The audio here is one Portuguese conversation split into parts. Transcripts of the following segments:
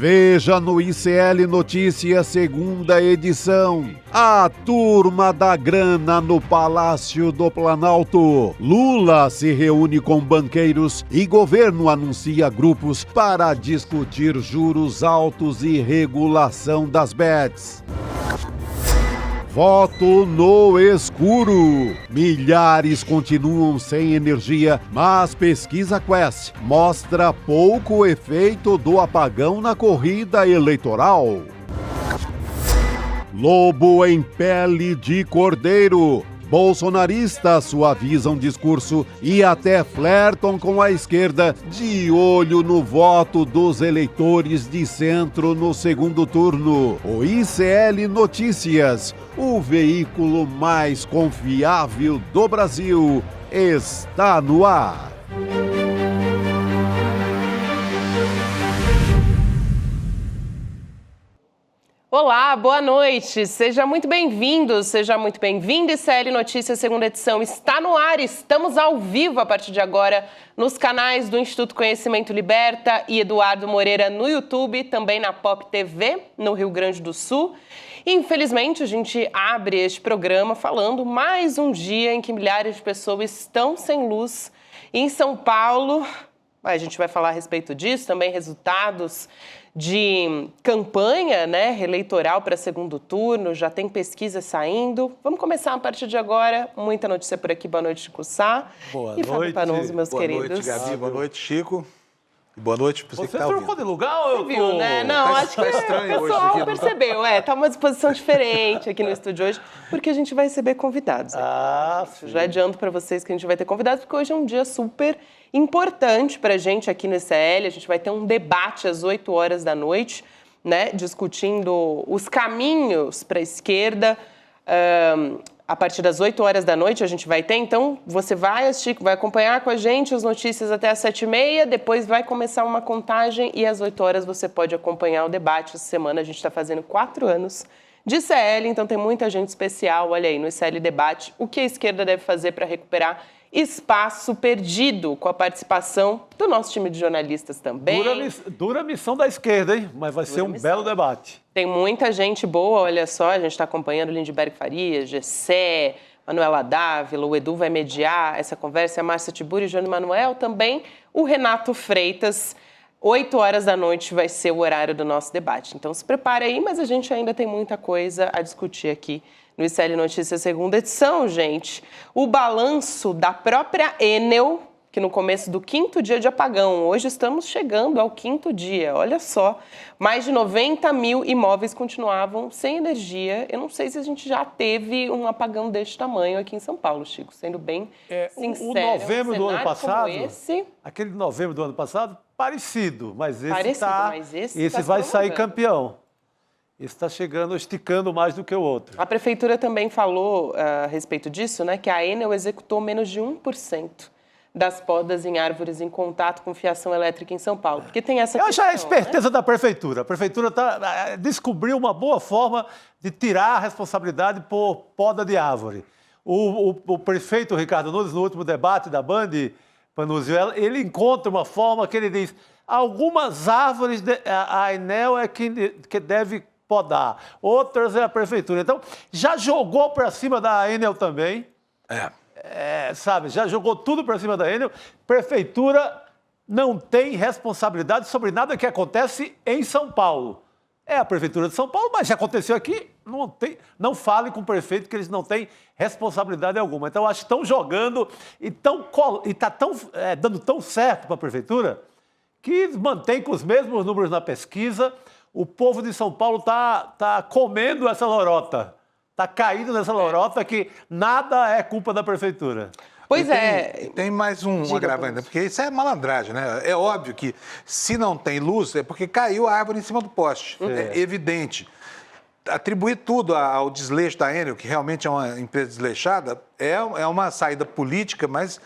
Veja no ICL Notícias, segunda edição. A turma da grana no Palácio do Planalto. Lula se reúne com banqueiros e governo anuncia grupos para discutir juros altos e regulação das bets. Voto no escuro. Milhares continuam sem energia, mas pesquisa Quest mostra pouco efeito do apagão na corrida eleitoral. Lobo em pele de cordeiro. Bolsonaristas suavizam discurso e até flertam com a esquerda, de olho no voto dos eleitores de centro no segundo turno. O ICL Notícias, o veículo mais confiável do Brasil, está no ar. Olá, boa noite. Seja muito bem-vindo, seja muito bem-vindo. ICL Notícias, segunda edição, está no ar. Estamos ao vivo a partir de agora nos canais do Instituto Conhecimento Liberta e Eduardo Moreira no YouTube, também na Pop TV, no Rio Grande do Sul. Infelizmente, a gente abre este programa falando mais um dia em que milhares de pessoas estão sem luz em São Paulo. A gente vai falar a respeito disso, também resultados de campanha, né, eleitoral para segundo turno, já tem pesquisa saindo. Vamos começar a partir de agora. Muita notícia por aqui. Boa noite, Chico Sá. Boa noite. Fábio Panunzi, meus queridos. Boa noite, Gabi. Boa noite, Chico. E boa noite para você que está ouvindo. Você trocou de lugar ou eu tô... Viu, né? Não, acho que estranho o pessoal hoje, percebeu. Tá uma disposição diferente aqui no estúdio hoje, porque a gente vai receber convidados. Sim. Já adianto para vocês que a gente vai ter convidados, porque hoje é um dia super importante para a gente aqui no ICL. A gente vai ter um debate às 8 horas da noite, né, discutindo os caminhos para a esquerda. A partir das 8 horas da noite a gente vai ter, então você vai assistir, vai acompanhar com a gente as notícias até às 7h30, depois vai começar uma contagem e às 8 horas você pode acompanhar o debate. Essa semana a gente está fazendo 4 anos de ICL, então tem muita gente especial, olha aí, no ICL Debate, o que a esquerda deve fazer para recuperar espaço perdido, com a participação do nosso time de jornalistas também. Dura missão da esquerda, hein? Mas vai ser um belo debate. Tem muita gente boa, olha só, a gente está acompanhando Lindbergh Farias, Gessé, Manuela Dávila, o Edu vai mediar essa conversa, a Márcia Tiburi, Jânio Manuel, também o Renato Freitas. 8 horas da noite vai ser o horário do nosso debate. Então se prepare aí, mas a gente ainda tem muita coisa a discutir aqui no ICL Notícias, segunda edição, gente. O balanço da própria Enel, que no começo do 5º dia de apagão, hoje estamos chegando ao 5º dia, olha só, mais de 90 mil imóveis continuavam sem energia. Eu não sei se a gente já teve um apagão deste tamanho aqui em São Paulo, Chico, sendo bem sincero. O novembro do ano passado, esse... aquele novembro do ano passado, parecido, mas esse, esse vai sair campeão. Esse está chegando, esticando mais do que o outro. A prefeitura também falou a respeito disso, né, que a Enel executou menos de 1% das podas em árvores em contato com fiação elétrica em São Paulo. Porque tem essa Eu questão, acho a esperteza, né? da prefeitura. A prefeitura descobriu uma boa forma de tirar a responsabilidade por poda de árvore. O prefeito Ricardo Nunes, no último debate da Band, Panunzi, ele encontra uma forma que ele diz: algumas árvores a Enel é que deve podar, outras é a prefeitura. Então, já jogou para cima da Enel também. Sabe, já jogou tudo para cima da Enel. Prefeitura não tem responsabilidade sobre nada que acontece em São Paulo. É a prefeitura de São Paulo, mas já aconteceu aqui, não fale com o prefeito que eles não têm responsabilidade alguma. Então, acho que estão jogando e está dando tão certo para a prefeitura que mantém com os mesmos números na pesquisa. O povo de São Paulo está comendo essa lorota, está caindo nessa lorota que nada é culpa da prefeitura. Pois é. Tem mais um agravante, porque isso é malandragem, né? É óbvio que se não tem luz é porque caiu a árvore em cima do poste. É evidente. Atribuir tudo ao desleixo da Enel, que realmente é uma empresa desleixada, é uma saída política, mas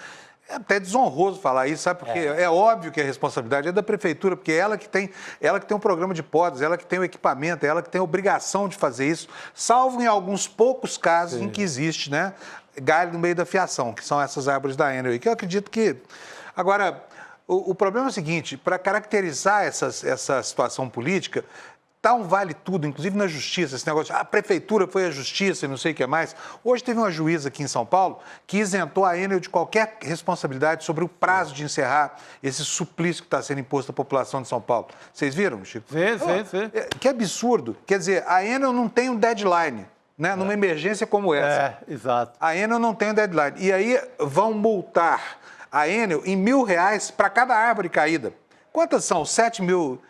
é até desonroso falar isso, sabe? Porque é óbvio que a responsabilidade é da prefeitura, porque é ela que tem um programa de podas, ela que tem o equipamento, é ela que tem a obrigação de fazer isso, salvo em alguns poucos casos em que existe, né, galho no meio da fiação, que são essas árvores da Enel, que eu acredito que... Agora, O problema é o seguinte, para caracterizar essa situação política, tá um vale tudo, inclusive na justiça, esse negócio de a prefeitura foi a justiça e não sei o que mais. Hoje teve uma juíza aqui em São Paulo que isentou a Enel de qualquer responsabilidade sobre o prazo de encerrar esse suplício que está sendo imposto à população de São Paulo. Vocês viram, Chico? Sim. Que absurdo. Quer dizer, a Enel não tem um deadline, né? Numa emergência como essa. Exato. A Enel não tem um deadline. E aí vão multar a Enel em R$1.000 para cada árvore caída. Quantas são? 7 mil,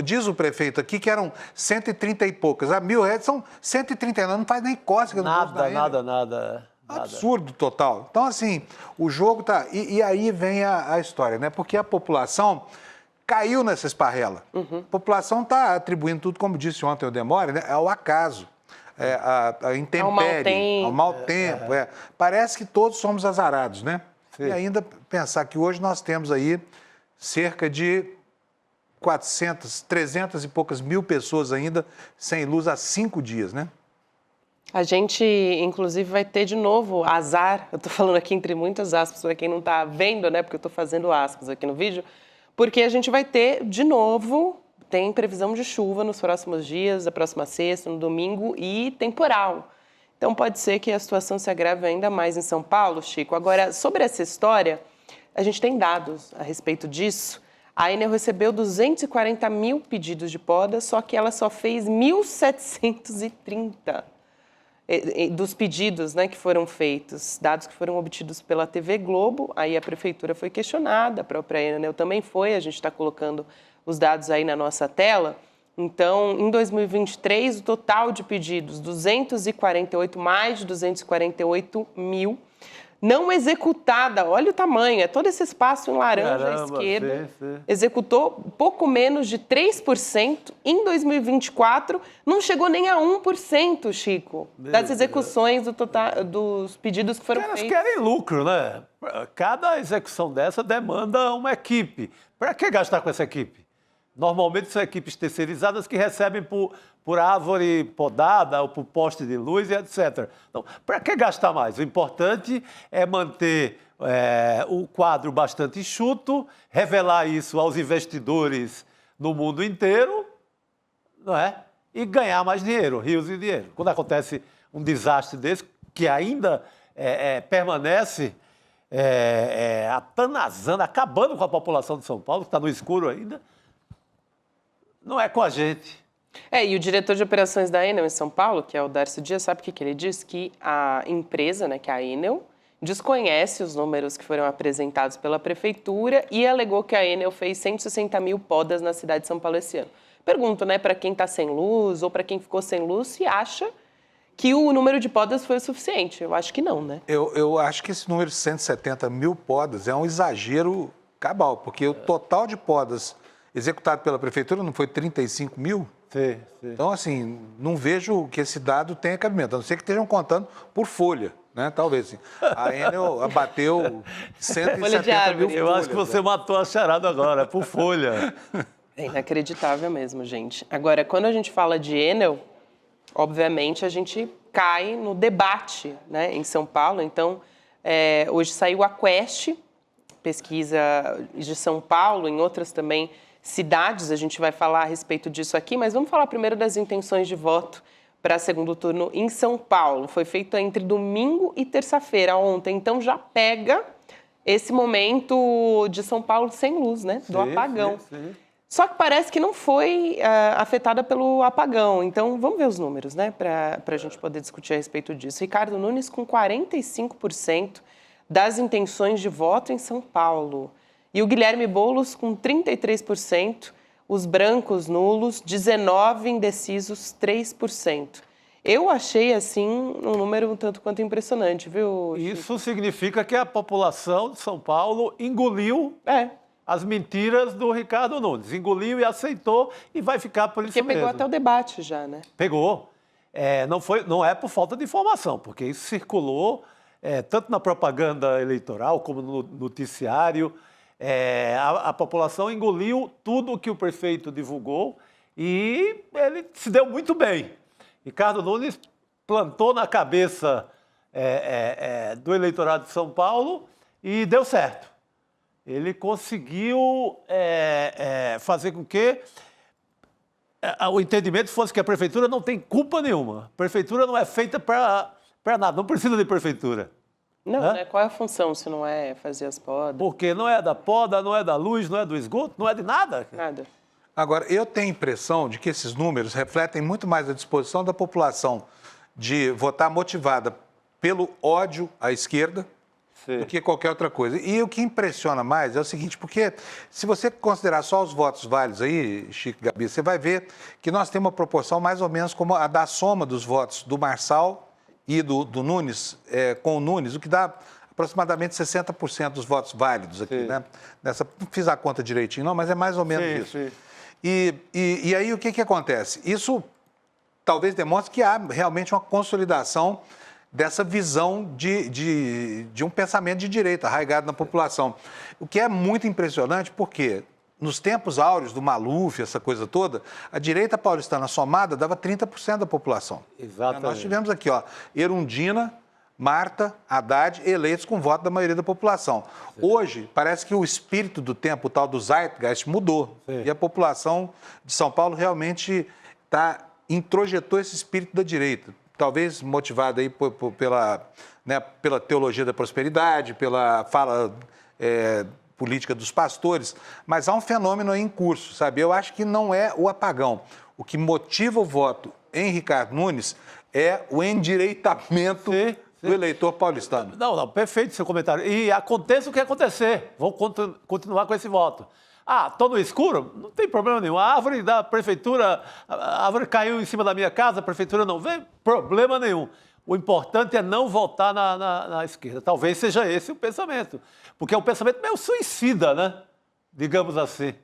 diz o prefeito aqui que eram 130 e poucas. A R$1.000 são 139, não faz nem cócega no bolso da Enel. Nada. Absurdo total. Então, assim, o jogo tá... E aí vem a história, né? Porque a população caiu nessa esparrela. A população está atribuindo tudo, como disse ontem o Demore, né? Ao acaso. A intempérie, ao mau tempo. Parece que todos somos azarados, né? Sim. E ainda pensar que hoje nós temos aí cerca de 400, 300 e poucas mil pessoas ainda sem luz há 5 dias, né? A gente, inclusive, vai ter de novo azar. Eu estou falando aqui entre muitas aspas, para quem não está vendo, né? Porque eu estou fazendo aspas aqui no vídeo. Porque a gente vai ter de novo... Tem previsão de chuva nos próximos dias, da próxima sexta, no domingo, e temporal. Então, pode ser que a situação se agrave ainda mais em São Paulo, Chico. Agora, sobre essa história, a gente tem dados a respeito disso. A Enel recebeu 240 mil pedidos de poda, só que ela só fez 1.730 dos pedidos, né, que foram feitos, dados que foram obtidos pela TV Globo. Aí a prefeitura foi questionada, a própria Enel também foi, a gente está colocando os dados aí na nossa tela. Então, em 2023, o total de pedidos, mais de 248 mil, não executada, olha o tamanho, é todo esse espaço em laranja à esquerda, executou pouco menos de 3%, em 2024 não chegou nem a 1%, Chico, das execuções do total, dos pedidos que foram feitos. Elas querem lucro, né? Cada execução dessa demanda uma equipe. Para que gastar com essa equipe? Normalmente são equipes terceirizadas que recebem por árvore podada ou por poste de luz e etc. Então, para que gastar mais? O importante é manter o quadro bastante enxuto, revelar isso aos investidores no mundo inteiro, não é? E ganhar mais dinheiro, rios de dinheiro. Quando acontece um desastre desse, que ainda permanece atanazando, acabando com a população de São Paulo, que está no escuro ainda, não é com a gente. E o diretor de operações da Enel em São Paulo, que é o Darcy Dias, sabe o que ele diz? Que a empresa, né, que é a Enel, desconhece os números que foram apresentados pela prefeitura e alegou que a Enel fez 160 mil podas na cidade de São Paulo esse ano. Pergunto, né, para quem está sem luz ou para quem ficou sem luz, se acha que o número de podas foi o suficiente. Eu acho que não, né? Eu acho que esse número de 170 mil podas é um exagero cabal, porque o total de podas executado pela prefeitura não foi 35 mil? Sim. Então, assim, não vejo que esse dado tenha cabimento, a não ser que estejam contando por folha, né? Talvez, assim. A Enel abateu 170 mil folhas. Eu acho que você matou a charada agora, por folha. É inacreditável mesmo, gente. Agora, quando a gente fala de Enel, obviamente a gente cai no debate, né, em São Paulo. Então, hoje saiu a Quest, pesquisa de São Paulo, em outras também cidades, a gente vai falar a respeito disso aqui, mas vamos falar primeiro das intenções de voto para segundo turno em São Paulo. Foi feito entre domingo e terça-feira, ontem, então já pega esse momento de São Paulo sem luz, né, do apagão. Sim. Só que parece que não foi afetada pelo apagão. Então, vamos ver os números, né, para a gente poder discutir a respeito disso. Ricardo Nunes com 45% das intenções de voto em São Paulo. E o Guilherme Boulos com 33%, os brancos nulos, 19%, indecisos, 3%. Eu achei, assim, um número um tanto quanto impressionante, viu, Chico? Isso significa que a população de São Paulo engoliu as mentiras do Ricardo Nunes. Engoliu e aceitou e vai ficar por isso mesmo. Porque pegou até o debate já, né? Pegou. Não é por falta de informação, porque isso circulou tanto na propaganda eleitoral como no noticiário. A população engoliu tudo o que o prefeito divulgou e ele se deu muito bem. Ricardo Nunes plantou na cabeça do eleitorado de São Paulo e deu certo. ele conseguiu fazer com que o entendimento fosse que a prefeitura não tem culpa nenhuma. A prefeitura não é feita para nada, não precisa de prefeitura. Não, né? Qual é a função se não é fazer as podas? Porque não é da poda, não é da luz, não é do esgoto, não é de nada. Nada. Agora, eu tenho a impressão de que esses números refletem muito mais a disposição da população de votar motivada pelo ódio à esquerda do que qualquer outra coisa. E o que impressiona mais é o seguinte, porque se você considerar só os votos válidos aí, Chico e Gabi, você vai ver que nós temos uma proporção mais ou menos como a da soma dos votos do Marçal e do Nunes com o Nunes, o que dá aproximadamente 60% dos votos válidos aqui, né? Não fiz a conta direitinho, não, mas é mais ou menos isso. Sim. E aí o que acontece? Isso talvez demonstre que há realmente uma consolidação dessa visão de um pensamento de direita arraigado na população. O que é muito impressionante porque nos tempos áureos do Maluf, essa coisa toda, a direita paulistana somada dava 30% da população. Exatamente. Nós tivemos aqui, Erundina, Marta, Haddad, eleitos com voto da maioria da população. Sim. Hoje, parece que o espírito do tempo, o tal do Zeitgeist, mudou. Sim. E a população de São Paulo realmente introjetou esse espírito da direita. Talvez motivada aí pela teologia da prosperidade, pela fala política dos pastores, mas há um fenômeno aí em curso, sabe? Eu acho que não é o apagão. O que motiva o voto em Ricardo Nunes é o endireitamento do eleitor paulistano. Não, perfeito seu comentário. E aconteça o que acontecer, vão continuar com esse voto. Estou no escuro? Não tem problema nenhum. A árvore da prefeitura, a árvore caiu em cima da minha casa, a prefeitura não veio? Problema nenhum. O importante é não votar na esquerda. Talvez seja esse o pensamento. Porque é um pensamento meio suicida, né? Digamos assim.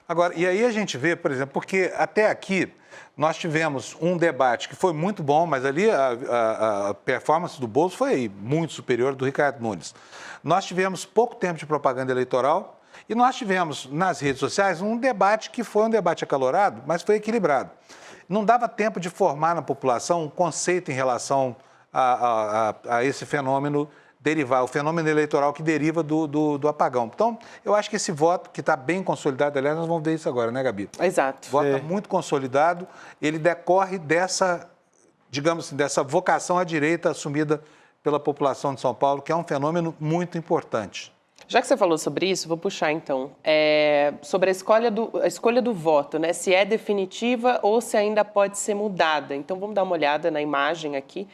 Agora, e aí a gente vê, por exemplo, porque até aqui nós tivemos um debate que foi muito bom, mas ali a performance do Boulos foi muito superior do Ricardo Nunes. Nós tivemos pouco tempo de propaganda eleitoral e nós tivemos nas redes sociais um debate que foi um debate acalorado, mas foi equilibrado. Não dava tempo de formar na população um conceito em relação a esse fenômeno o fenômeno eleitoral que deriva do apagão. Então, eu acho que esse voto, que está bem consolidado, aliás, nós vamos ver isso agora, né, Gabi? Exato. O voto está muito consolidado, ele decorre dessa, digamos assim, dessa vocação à direita assumida pela população de São Paulo, que é um fenômeno muito importante. Já que você falou sobre isso, vou puxar então, sobre a escolha do voto, né? Se é definitiva ou se ainda pode ser mudada. Então, vamos dar uma olhada na imagem aqui.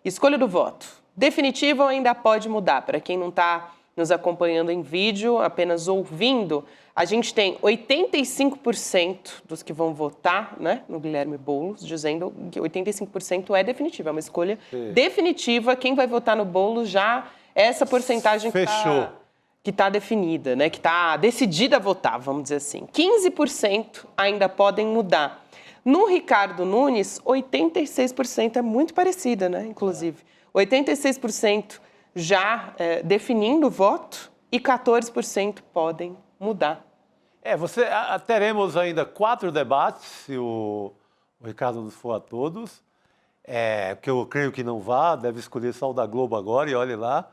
Escolha do voto. Definitiva ou ainda pode mudar? Para quem não está nos acompanhando em vídeo, apenas ouvindo, a gente tem 85% dos que vão votar, né, no Guilherme Boulos, dizendo que 85% é definitiva, é uma escolha definitiva. Quem vai votar no Boulos já é essa porcentagem que está definida, né, que está decidida a votar, vamos dizer assim. 15% ainda podem mudar. No Ricardo Nunes, 86% é muito parecida, né, inclusive. 86% já definindo o voto e 14% podem mudar. Teremos ainda 4 debates, se o Ricardo Nunes for a todos, que eu creio que não vá, deve escolher só o da Globo agora e olhe lá,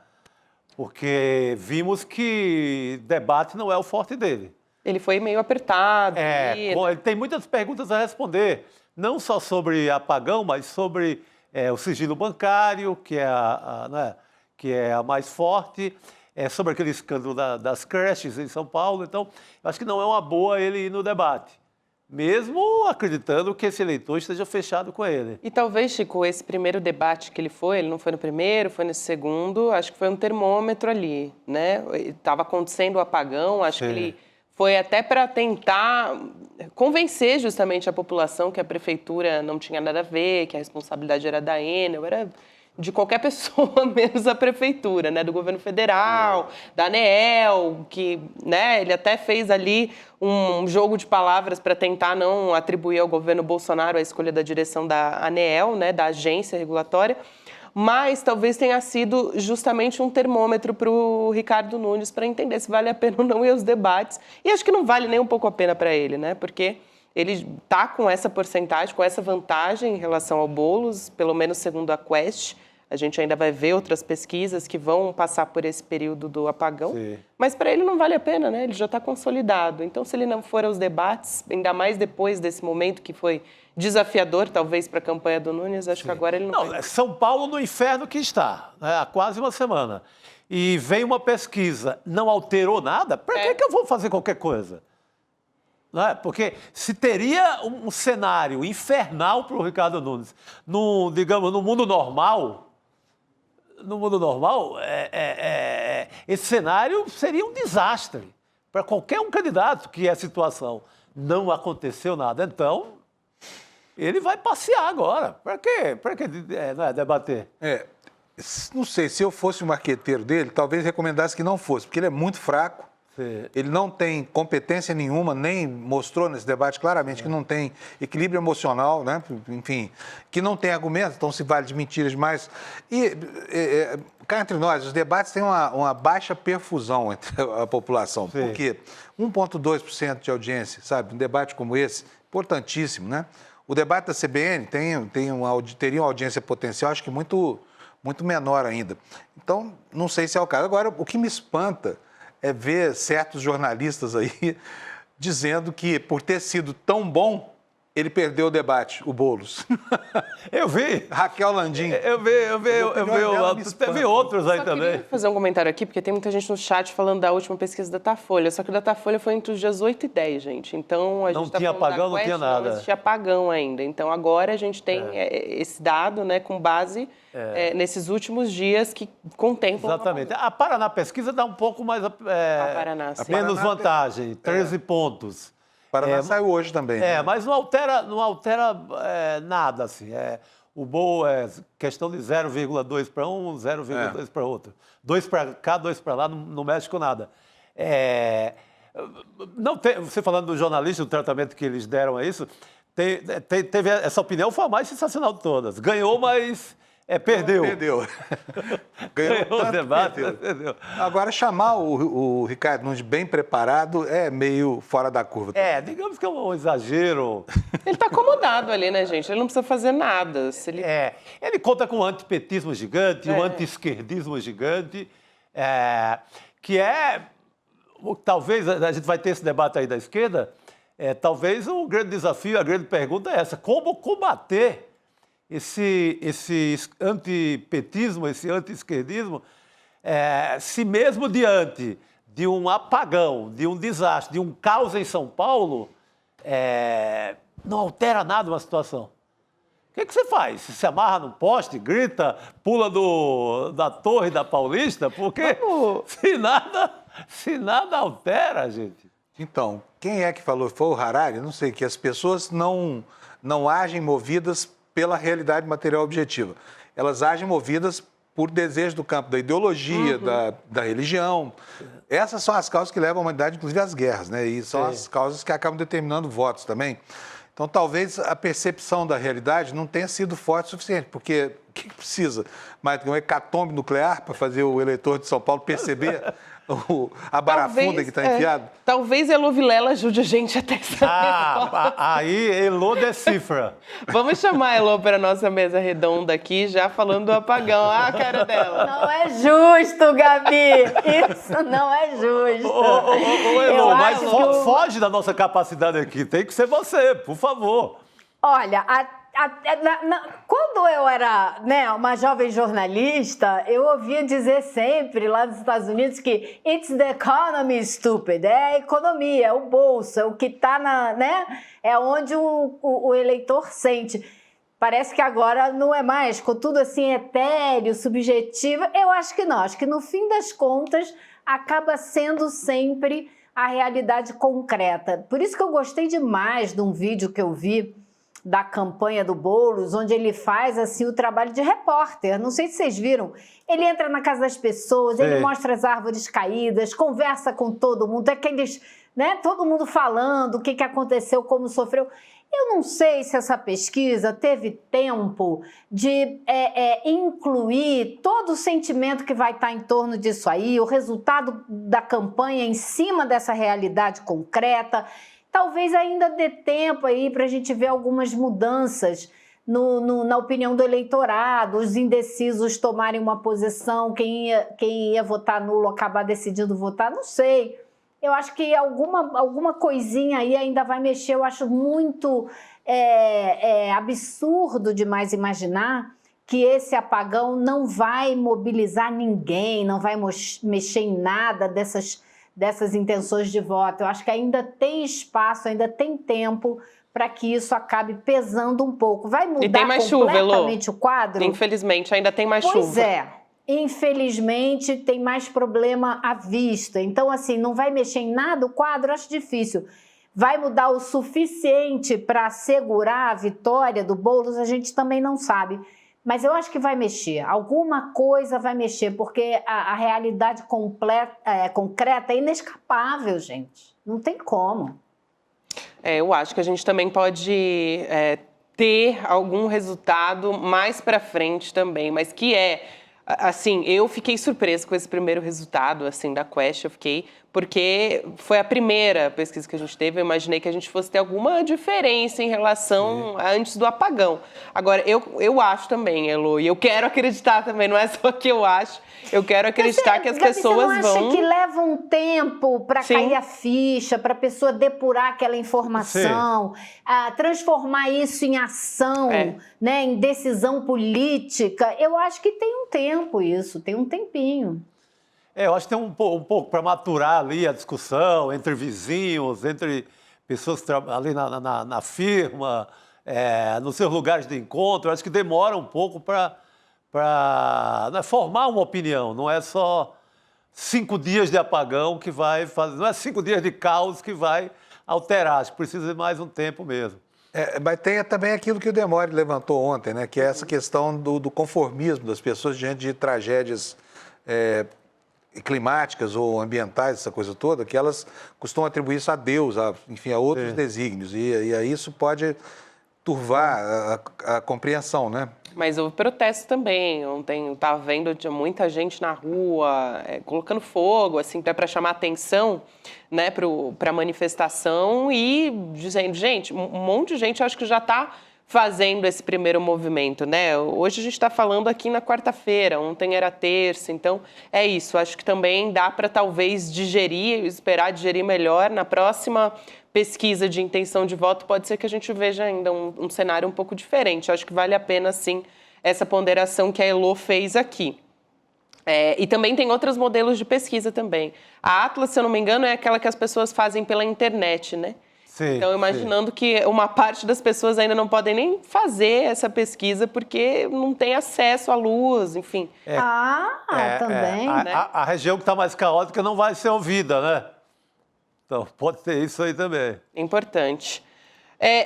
porque vimos que debate não é o forte dele. Ele foi meio apertado. Ele tem muitas perguntas a responder, não só sobre apagão, mas sobre o sigilo bancário, que é a mais forte, sobre aquele escândalo das creches em São Paulo. Então, eu acho que não é uma boa ele ir no debate, mesmo acreditando que esse eleitor esteja fechado com ele. E talvez, Chico, esse primeiro debate que ele não foi no primeiro, foi nesse segundo, acho que foi um termômetro ali, né? Estava acontecendo o apagão, acho que ele foi até para tentar convencer justamente a população que a prefeitura não tinha nada a ver, que a responsabilidade era da Enel, era de qualquer pessoa, menos a prefeitura, né, do governo federal, da ANEEL, que, né, ele até fez ali um jogo de palavras para tentar não atribuir ao governo Bolsonaro a escolha da direção da ANEEL, né, da agência regulatória, mas talvez tenha sido justamente um termômetro para o Ricardo Nunes para entender se vale a pena ou não ir aos debates. E acho que não vale nem um pouco a pena para ele, né? Porque ele está com essa porcentagem, com essa vantagem em relação ao Boulos, pelo menos segundo a Quest. A gente ainda vai ver outras pesquisas que vão passar por esse período do apagão, Sim. mas para ele não vale a pena, né? Ele já está consolidado. Então, se ele não for aos debates, ainda mais depois desse momento que foi desafiador, talvez, para a campanha do Nunes, acho que agora ele não vai. São Paulo no inferno que está, né, há quase uma semana. E vem uma pesquisa, não alterou nada, para que eu vou fazer qualquer coisa? Não é? Porque se teria um cenário infernal para o Ricardo Nunes, digamos, no mundo normal, esse cenário seria um desastre para qualquer um candidato que é a situação. Não aconteceu nada, então ele vai passear agora. Para quê? Debater? Não sei, se eu fosse o marqueteiro dele, talvez recomendasse que não fosse, porque ele é muito fraco. Sim. Ele não tem competência nenhuma, nem mostrou nesse debate claramente que não tem equilíbrio emocional, né? Enfim, que não tem argumentos, então se vale de mentiras demais. E, cá entre nós, os debates têm uma baixa perfusão entre a população, Sim. porque 1,2% de audiência, sabe? Um debate como esse, importantíssimo, né? O debate da CBN teria uma audiência potencial, acho que muito menor ainda. Então, não sei se é o caso. Agora, o que me espanta é ver certos jornalistas aí dizendo que, por ter sido tão bom, ele perdeu o debate, o Boulos. Eu vi. Raquel Landim. Eu vi. Teve outros aí também. Queria fazer um comentário aqui, porque tem muita gente no chat falando da última pesquisa da Datafolha, só que o Datafolha foi entre os dias 8 e 10, gente. Então, a gente não tinha apagão, não tinha nada. Não existia apagão ainda. Então, agora a gente tem esse dado, né, com base nesses últimos dias que contemplam... Exatamente. A Paraná Pesquisa dá um pouco mais... Paraná, sim. menos vantagem, 13 pontos. Paraná saiu hoje também. Né? Mas não altera nada, assim. O Bol é questão de 0,2 para um, 0,2 para outro. 2 para cá, 2 para lá, não mexe com nada. Você falando do jornalista, do tratamento que eles deram a isso, teve essa opinião, foi a mais sensacional de todas. Ganhou, mas... perdeu. Ganhou o debate, perdeu. Agora, chamar o Ricardo Nunes bem preparado é meio fora da curva. Digamos que é um exagero. Ele está acomodado ali, né, gente? Ele não precisa fazer nada. Ele conta com um antipetismo gigante, um anti-esquerdismo gigante, que talvez, a gente vai ter esse debate aí da esquerda, talvez o grande desafio, a grande pergunta é essa: como combater esse antipetismo, esse anti-esquerdismo, se mesmo diante de um apagão, de um desastre, de um caos em São Paulo, não altera nada uma situação. O que você faz? Se amarra no poste, grita, pula da torre da Paulista? Porque se nada altera, gente. Então, quem é que falou? Foi o Harari? Não sei, que as pessoas não agem movidas pela realidade material objetiva. Elas agem movidas por desejo do campo da ideologia, da religião. Essas são as causas que levam a humanidade, inclusive, às guerras, né? E são as causas que acabam determinando votos também. Então, talvez a percepção da realidade não tenha sido forte o suficiente, porque o que precisa? Mais do que um hecatombe nuclear para fazer o eleitor de São Paulo perceber a barafunda que está enfiado? Talvez Elô Vilela ajude a gente até essa aí Elô decifra. Vamos chamar a Elô para a nossa mesa redonda aqui, já falando do apagão. Ah, a cara dela. Não é justo, Gabi. Isso não é justo. Ô, Elô, mas foge da nossa capacidade aqui. Tem que ser você, por favor. Olha, quando eu era uma jovem jornalista, eu ouvia dizer sempre lá nos Estados Unidos que it's the economy, stupid. É a economia, é o bolso, é o que está é onde o eleitor sente. Parece que agora não é mais, ficou tudo assim etéreo, subjetivo. Eu acho que não, acho que no fim das contas acaba sendo sempre a realidade concreta. Por isso que eu gostei demais de um vídeo que eu vi da campanha do Boulos, onde ele faz assim o trabalho de repórter. Não sei se vocês viram. Ele entra na casa das pessoas, ele mostra as árvores caídas, conversa com todo mundo, aqueles, todo mundo falando o que aconteceu, como sofreu. Eu não sei se essa pesquisa teve tempo de incluir todo o sentimento que vai estar em torno disso aí, o resultado da campanha em cima dessa realidade concreta. Talvez ainda dê tempo aí para a gente ver algumas mudanças na opinião do eleitorado, os indecisos tomarem uma posição, quem ia votar nulo acabar decidindo votar, não sei. Eu acho que alguma coisinha aí ainda vai mexer. Eu acho muito absurdo demais imaginar que esse apagão não vai mobilizar ninguém, não vai mexer em nada dessas intenções de voto. Eu acho que ainda tem espaço, ainda tem tempo para que isso acabe pesando um pouco. Vai mudar completamente o quadro? Infelizmente, ainda tem mais chuva. Pois é. Infelizmente, tem mais problema à vista. Então, assim, não vai mexer em nada o quadro? Acho difícil. Vai mudar o suficiente para assegurar a vitória do Boulos? A gente também não sabe. Mas eu acho que vai mexer. Alguma coisa vai mexer, porque a realidade concreta é inescapável, gente. Não tem como. Eu acho que a gente também pode ter algum resultado mais para frente também, mas que assim, eu fiquei surpresa com esse primeiro resultado, assim, da Quest, porque foi a primeira pesquisa que a gente teve, eu imaginei que a gente fosse ter alguma diferença em relação a antes do apagão. Agora, eu acho também, Elo, e eu quero acreditar também, não é só que eu acho, eu quero acreditar que as pessoas vão... Você não acha que leva um tempo para cair a ficha, para a pessoa depurar aquela informação, transformar isso em ação, né, em decisão política? Eu acho que tem um tempo isso, tem um tempinho. Eu acho que tem um pouco para maturar ali a discussão entre vizinhos, entre pessoas ali na firma, nos seus lugares de encontro. Eu acho que demora um pouco para formar uma opinião. Não é só 5 dias de apagão que vai fazer, não é 5 dias de caos que vai alterar. Acho que precisa de mais um tempo mesmo. Mas tem também aquilo que o Demore levantou ontem, né? Que é essa questão do conformismo das pessoas diante de tragédias climáticas ou ambientais, essa coisa toda, que elas costumam atribuir isso a Deus, enfim, a outros desígnios. E aí isso pode turvar a compreensão, né? Mas houve protesto também. Ontem eu estava vendo, tinha muita gente na rua colocando fogo, assim, até para chamar atenção, né, para a manifestação e dizendo, gente, um monte de gente acho que já está fazendo esse primeiro movimento, né? Hoje a gente está falando aqui na quarta-feira, ontem era terça, então é isso. Acho que também dá para talvez esperar digerir melhor. Na próxima pesquisa de intenção de voto, pode ser que a gente veja ainda um cenário um pouco diferente. Acho que vale a pena, sim, essa ponderação que a Elo fez aqui. E também tem outros modelos de pesquisa também. A Atlas, se eu não me engano, é aquela que as pessoas fazem pela internet, né? Sim, então, imaginando que uma parte das pessoas ainda não podem nem fazer essa pesquisa porque não tem acesso à luz, enfim. Também. A região que está mais caótica não vai ser ouvida, né? Então, pode ter isso aí também. Importante.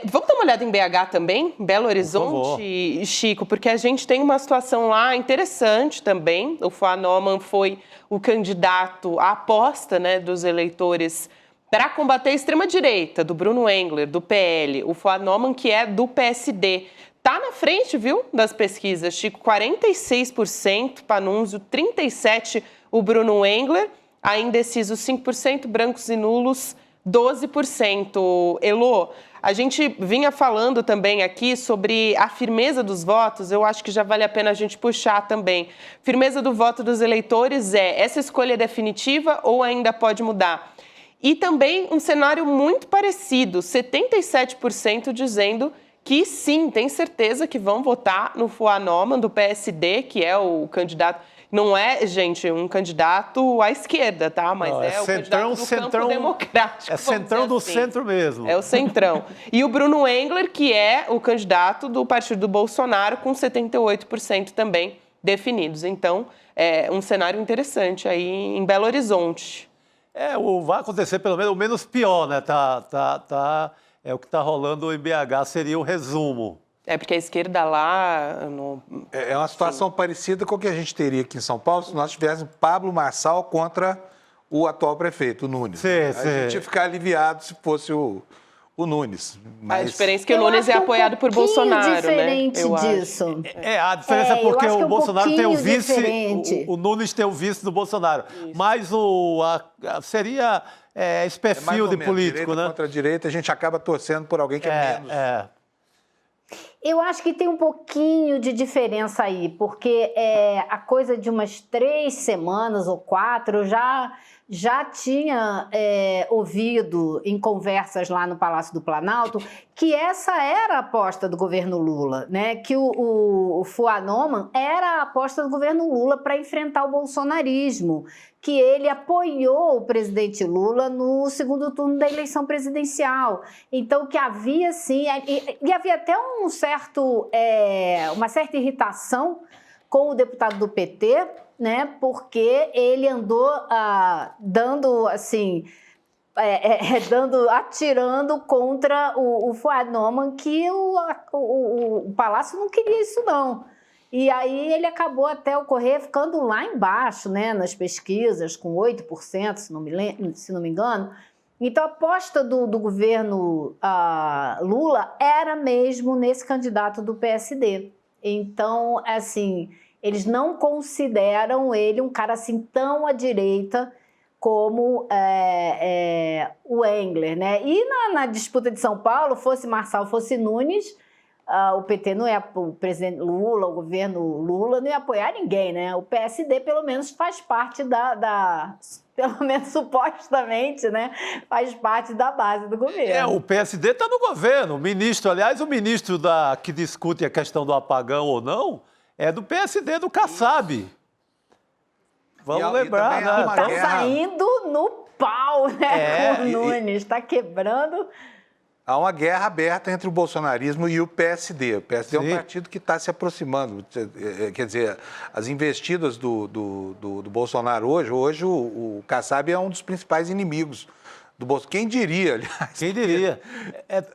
Vamos dar uma olhada em BH também, Belo Horizonte, Chico, porque a gente tem uma situação lá interessante também. O Fuad Noman foi o candidato à aposta, né, dos eleitores para combater a extrema-direita, do Bruno Engler, do PL. O Fuad Noman, que é do PSD. Está na frente, viu, das pesquisas, Chico, 46%, Panunzio, 37% o Bruno Engler, a indecisos 5%, brancos e nulos 12%. Elo, a gente vinha falando também aqui sobre a firmeza dos votos, eu acho que já vale a pena a gente puxar também. Firmeza do voto dos eleitores essa escolha definitiva ou ainda pode mudar? E também um cenário muito parecido, 77% dizendo que sim, tem certeza que vão votar no Fuad Noman, do PSD, que é o candidato. Não é, gente, um candidato à esquerda, tá? Mas não, o candidato do campo democrático. É centrão do centro mesmo. É o centrão. E o Bruno Engler, que é o candidato do partido do Bolsonaro, com 78% também definidos. Então, é um cenário interessante aí em Belo Horizonte. Vai acontecer pelo menos o menos pior, né? O que está rolando em BH seria um resumo. Porque a esquerda lá... É uma situação parecida com o que a gente teria aqui em São Paulo se nós tivéssemos Pablo Marçal contra o atual prefeito, o Nunes. A gente ia ficar aliviado se fosse o Nunes. Mas... A diferença é que o Nunes é apoiado por Bolsonaro, diferente né? Disso. A diferença é porque o Bolsonaro tem o vice, diferente. o Nunes tem o vice do Bolsonaro. Isso. Mas seria esse perfil de político, direita né? Contra a direita, a gente acaba torcendo por alguém que é menos. Eu acho que tem um pouquinho de diferença aí, porque a coisa de umas 3 semanas ou 4 eu já tinha ouvido em conversas lá no Palácio do Planalto que essa era a aposta do governo Lula, né? Que o Fuad Oman era a aposta do governo Lula para enfrentar o bolsonarismo, que ele apoiou o presidente Lula no segundo turno da eleição presidencial. Então, que havia, sim, e havia até uma certa irritação com o deputado do PT, né, porque ele andou atirando contra o Fuad Oman, que o Palácio não queria isso, não. E aí ele acabou até ocorrer ficando lá embaixo, né, nas pesquisas, com 8%, se não me engano. Então, a aposta do governo Lula era mesmo nesse candidato do PSD. Então, assim, eles não consideram ele um cara assim tão à direita como o Engler, né? E na disputa de São Paulo, fosse Marçal, fosse Nunes, o PT não ia, o presidente Lula, o governo Lula não ia apoiar ninguém, né? O PSD, pelo menos, faz parte pelo menos supostamente, né? Faz parte da base do governo. O PSD está no governo. O ministro que discute a questão do apagão ou não, é do PSD, do Kassab. Vamos lembrar, né? Está saindo no pau, né? Com o Nunes, está quebrando. Há uma guerra aberta entre o bolsonarismo e o PSD. O PSD é um partido que está se aproximando. Quer dizer, as investidas do Bolsonaro hoje o Kassab é um dos principais inimigos do Bolsonaro. Quem diria, aliás? Quem diria?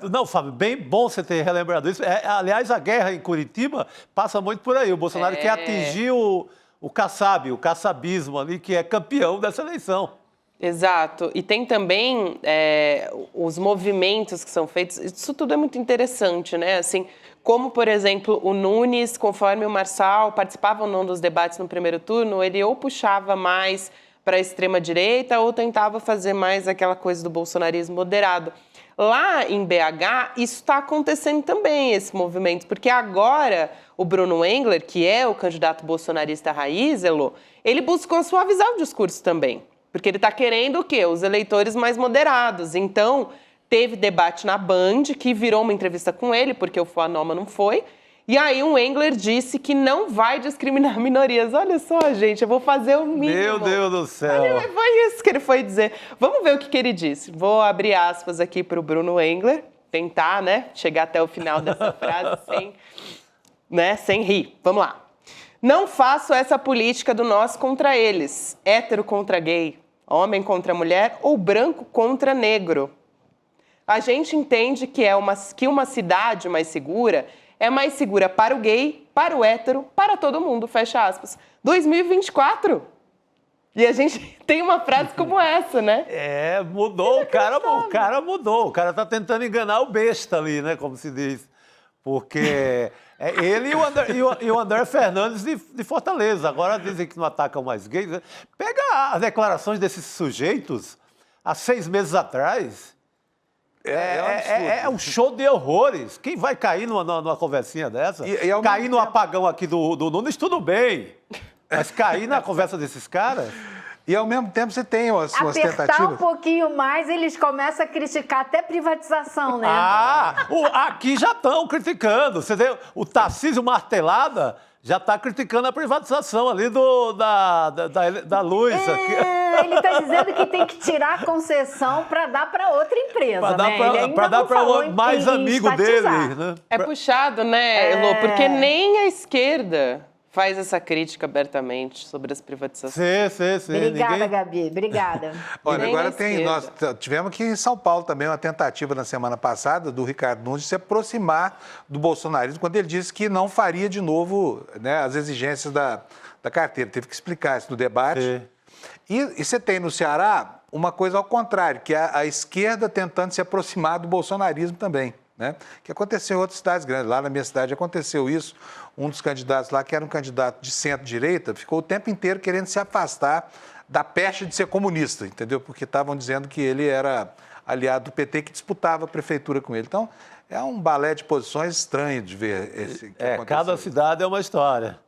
Não, Fábio, bem bom você ter relembrado isso. Aliás, a guerra em Curitiba passa muito por aí. O Bolsonaro quer atingir o Kassab, o kassabismo ali, que é campeão dessa eleição. Exato. E tem também os movimentos que são feitos. Isso tudo é muito interessante, né? Assim, como, por exemplo, o Nunes, conforme o Marçal participava ou não dos debates no primeiro turno, ele ou puxava mais para a extrema-direita ou tentava fazer mais aquela coisa do bolsonarismo moderado. Lá em BH, isso está acontecendo também, esse movimento, porque agora o Bruno Engler, que é o candidato bolsonarista raiz, Elô, ele buscou suavizar o discurso também. Porque ele está querendo o quê? Os eleitores mais moderados. Então, teve debate na Band, que virou uma entrevista com ele, porque o Fuad Oman não foi. E aí o Engler disse que não vai discriminar minorias. Olha só, gente, eu vou fazer o mínimo. Meu Deus do céu. Olha, foi isso que ele foi dizer. Vamos ver o que ele disse. Vou abrir aspas aqui para o Bruno Engler, tentar, né, chegar até o final dessa frase sem rir. Vamos lá. Não faço essa política do nós contra eles, hétero contra gay, homem contra mulher ou branco contra negro. A gente entende que uma cidade mais segura é mais segura para o gay, para o hétero, para todo mundo, fecha aspas. 2024. E a gente tem uma frase como essa, né? Mudou, o cara mudou. O cara tá tentando enganar o besta ali, né, como se diz. Porque ele e o André Fernandes de Fortaleza. Agora dizem que não atacam mais gays. Né? Pega as declarações desses sujeitos há 6 meses atrás. É um show de horrores. Quem vai cair numa conversinha dessa? Cair no apagão aqui do Nunes, tudo bem. Mas cair na conversa desses caras... E, ao mesmo tempo, você tem umas tentativas... Apertar um pouquinho mais, eles começam a criticar até privatização, né? Aqui já estão criticando. Você vê, o Tarcísio Martelada já está criticando a privatização ali da luz. Ele está dizendo que tem que tirar a concessão para dar para outra empresa, para dar para o mais amigo dele. Né? É puxado, né, Elô? Porque nem a esquerda faz essa crítica abertamente sobre as privatizações. Sim. Obrigada, Gabi. Obrigada. Olha, agora nós tivemos aqui em São Paulo também uma tentativa na semana passada do Ricardo Nunes de se aproximar do bolsonarismo quando ele disse que não faria de novo, né, as exigências da carteira. Teve que explicar isso no debate. Sim. E você tem no Ceará uma coisa ao contrário, que é a esquerda tentando se aproximar do bolsonarismo também. Né? Que aconteceu em outras cidades grandes. Lá na minha cidade aconteceu isso. Um dos candidatos lá, que era um candidato de centro-direita, ficou o tempo inteiro querendo se afastar da peste de ser comunista, entendeu? Porque estavam dizendo que ele era aliado do PT que disputava a prefeitura com ele. Então, É um balé de posições estranho de ver esse que aconteceu. Cada cidade é uma história.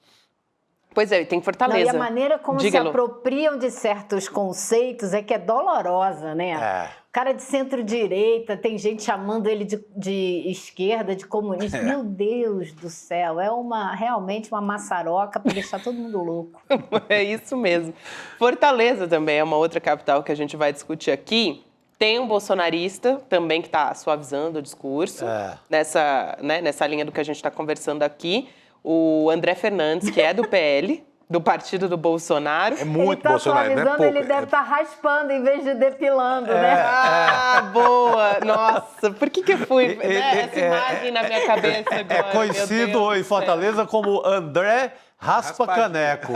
Pois é, e tem Fortaleza. Não, e a maneira como Diga, se Lu. apropriam de certos conceitos é que é dolorosa, né? O cara de centro-direita, tem gente chamando ele de esquerda, de comunista. Meu Deus do céu, é realmente uma maçaroca para deixar todo mundo louco. É isso mesmo. Fortaleza também é uma outra capital que a gente vai discutir aqui. Tem um bolsonarista também que está suavizando o discurso, nessa linha do que a gente está conversando aqui. O André Fernandes, que é do PL, do partido do Bolsonaro. É muito ele tá Bolsonaro, não é pouco. Ele deve estar raspando em vez de depilando, né? Ah, boa! Nossa, por que eu fui... essa imagem na minha cabeça agora, É conhecido em Fortaleza como André Raspa-Caneco.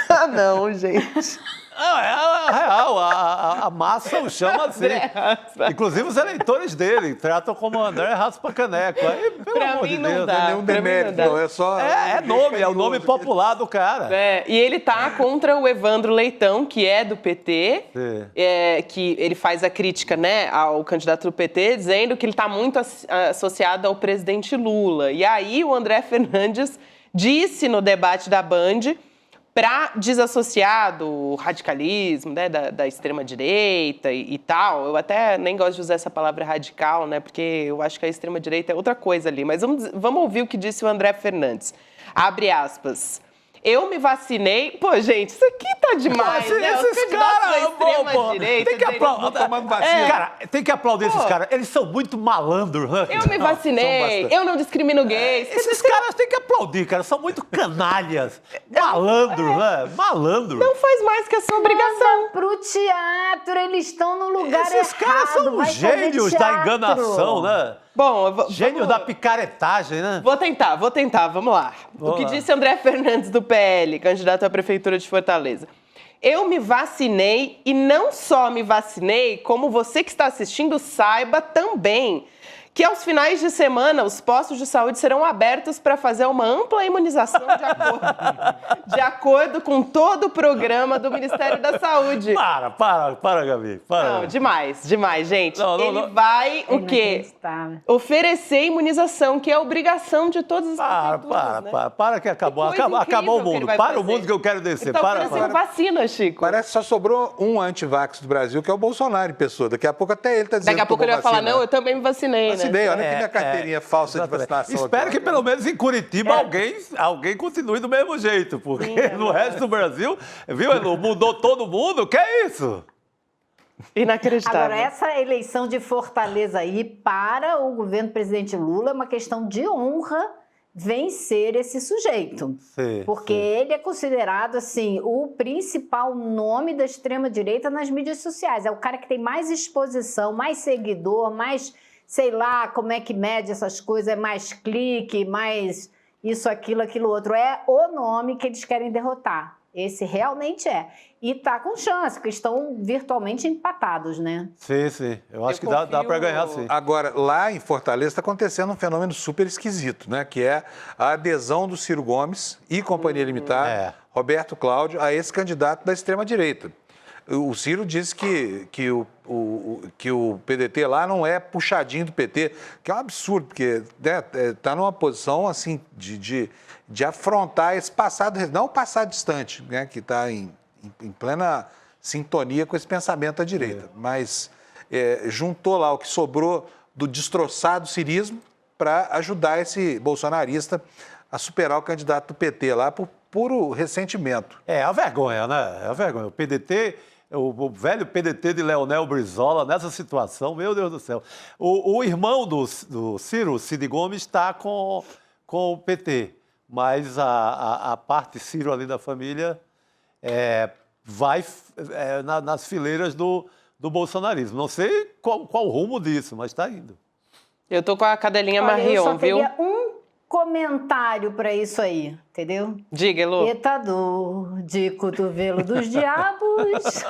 Ah, não, gente. Não, é real, a massa o chama assim. André Raspa. Inclusive os eleitores dele tratam como André Raspa-Caneco. Aí, pelo Pra amor mim de não Deus, dá. Não é nenhum Pra mim demérito, não dá. não. É só... é o nome popular do cara. E ele tá contra o Evandro Leitão, que é do PT, que ele faz a crítica, né, ao candidato do PT, dizendo que ele tá muito associado ao presidente Lula. E aí o André Fernandes disse no debate da Band, para desassociar do radicalismo, né, da extrema-direita e tal, eu até nem gosto de usar essa palavra radical, né, porque eu acho que a extrema-direita é outra coisa ali, mas vamos ouvir o que disse o André Fernandes. Abre aspas. Eu me vacinei... Pô, gente, isso aqui tá demais, né? Os Esses candidatos da caras, extrema-direita... tem que aplaudir. tomando vacina. Cara, tem que aplaudir esses caras. Eles são muito malandros, né? Eu me vacinei, eu não discrimino gays. Esses caras têm que aplaudir, cara. São muito canalhas. Malandros, né? Malandros. Não faz mais que a sua obrigação. Pro teatro, eles estão no lugar errado. Esses caras são vai fazer gênios da teatro. enganação, né? Bom, Gênios da picaretagem, né? Vou tentar, vamos lá. O que disse André Fernandes do PL, candidato à Prefeitura de Fortaleza. Eu me vacinei e não só me vacinei, como você que está assistindo saiba também que aos finais de semana os postos de saúde serão abertos para fazer uma ampla imunização de acordo com todo o programa do Ministério da Saúde. Para, Gabi. Para. Não, demais, gente. Não, Ele vai o quê? Inacreditável. Oferecer imunização, que é a obrigação de todas as prefeituras, né? Para que acabou. Que coisa Acabou o incrível que ele mundo. vai Para o fazer. mundo que eu quero descer. Ele tá Para. oferecendo vacina, Chico. Parece que só sobrou um antivax do Brasil, que é o Bolsonaro em pessoa. Daqui a pouco até ele tá dizendo Daqui a pouco ele vai falar, não, eu também me vacinei, né? Vacinei, olha aqui minha carteirinha falsa de Exatamente. vacinação. Espero aqui. que pelo menos em Curitiba alguém continue do mesmo jeito, porque no resto do Brasil, viu, Elu, mudou todo mundo, que é isso? Inacreditável. Agora, essa eleição de Fortaleza aí, para o governo do presidente Lula, é uma questão de honra vencer esse sujeito. Sim, porque ele é considerado, assim, o principal nome da extrema-direita nas mídias sociais. É o cara que tem mais exposição, mais seguidor, mais, sei lá, como é que mede essas coisas, é mais clique, mais isso, aquilo outro. É o nome que eles querem derrotar. Esse realmente é. E tá com chance, porque estão virtualmente empatados, né? Sim. Eu acho que dá para ganhar, sim. Agora, lá em Fortaleza está acontecendo um fenômeno super esquisito, né? Que é a adesão do Ciro Gomes e Companhia Limitada, Roberto Cláudio, a esse candidato da extrema-direita. O Ciro disse que o PDT lá não é puxadinho do PT, que é um absurdo, porque está numa posição assim de afrontar esse passado, não o passado distante, né, que está em plena sintonia com esse pensamento da direita, mas juntou lá o que sobrou do destroçado cirismo para ajudar esse bolsonarista a superar o candidato do PT lá por puro ressentimento. É a vergonha, né? É a vergonha. O PDT... O velho PDT de Leonel Brizola, nessa situação, meu Deus do céu. O irmão do Ciro, Cid Gomes, está com o PT, mas a parte Ciro ali da família vai nas fileiras do bolsonarismo. Não sei qual o rumo disso, mas está indo. Eu tô com a cadelinha Olha, Marion, eu só viu? teria um comentário para isso aí, entendeu? Diga, Elô. Eita dor de cotovelo dos diabos.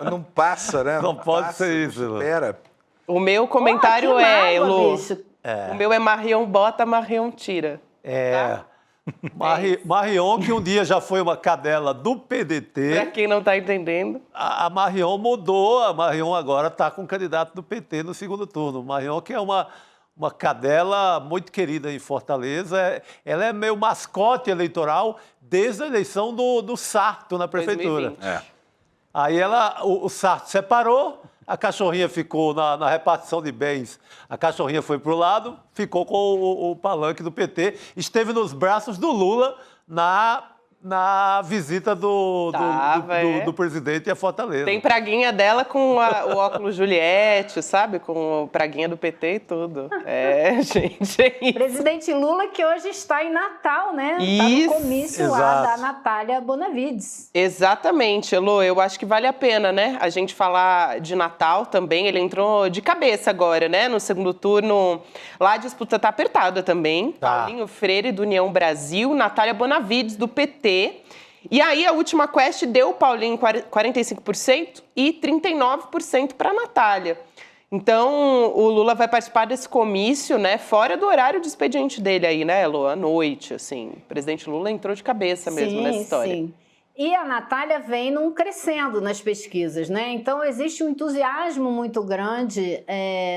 Não passa, né? Não pode ser isso, Elô. Espera. O meu comentário Pô, que é, mágoa, Elô. bicho. O meu é Marion bota, Marion tira. Marion, que um dia já foi uma cadela do PDT. Pra quem não tá entendendo. A Marion mudou, a Marion agora está com o candidato do PT no segundo turno. Marion, que é uma uma cadela muito querida em Fortaleza. Ela é meio mascote eleitoral desde a eleição do Sarto na prefeitura. 2020. Aí o Sarto separou, a cachorrinha ficou na repartição de bens. A cachorrinha foi para o lado, ficou com o palanque do PT, esteve nos braços do Lula na visita do presidente a Fortaleza. Tem praguinha dela com o óculos Juliette, sabe? Com praguinha do PT e tudo. Gente, é isso. Presidente Lula, que hoje está em Natal, né? Está Isso. no comício lá da Natália Bonavides. Exatamente, Elô. Eu acho que vale a pena, né? A gente falar de Natal também. Ele entrou de cabeça agora, né? No segundo turno. Lá a disputa tá apertada também. Tá. Paulinho Freire, do União Brasil. Natália Bonavides, do PT. E aí a última quest deu o Paulinho 45% e 39% para a Natália. Então o Lula vai participar desse comício, né, fora do horário de expediente dele aí, né, Elô, à noite, assim. O presidente Lula entrou de cabeça mesmo nessa história. Sim. E a Natália vem crescendo nas pesquisas, né? Então existe um entusiasmo muito grande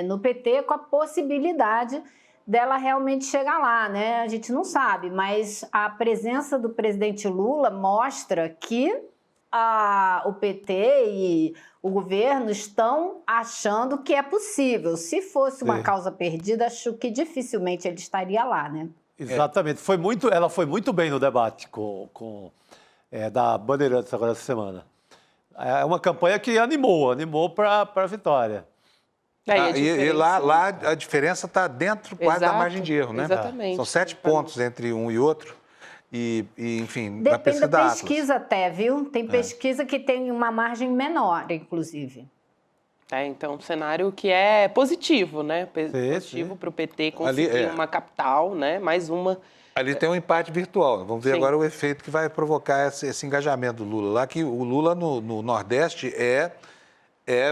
no PT com a possibilidade dela realmente chegar lá, né? A gente não sabe, mas a presença do presidente Lula mostra que o PT e o governo estão achando que é possível. Se fosse uma causa perdida, acho que dificilmente ele estaria lá, né? Exatamente. Ela foi muito bem no debate da Bandeirantes agora essa semana. É uma campanha que animou para a vitória. E lá a diferença está dentro quase da margem de erro, né? Exatamente. São 7 pontos entre um e outro. E enfim, na Depende pesquisa da pesquisa até, viu? Tem pesquisa que tem uma margem menor, inclusive. Então, um cenário que é positivo, né? Positivo para o PT conseguir uma capital, né? Mais uma. Ali tem um empate virtual. Vamos ver agora o efeito que vai provocar esse engajamento do Lula. Lá que o Lula no Nordeste é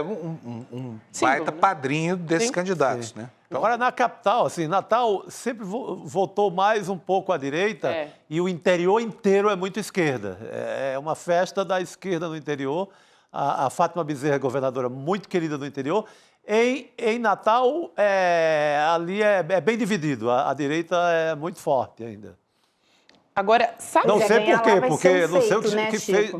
um baita padrinho desses candidatos, né? Então, agora, na capital, assim, Natal sempre votou mais um pouco à direita e o interior inteiro é muito esquerda. É uma festa da esquerda no interior. A Fátima Bezerra, governadora muito querida do interior. Em Natal, ali é bem dividido. A direita é muito forte ainda. Agora, sabe... Não sei por quê, porque não sei o que, né, que fez...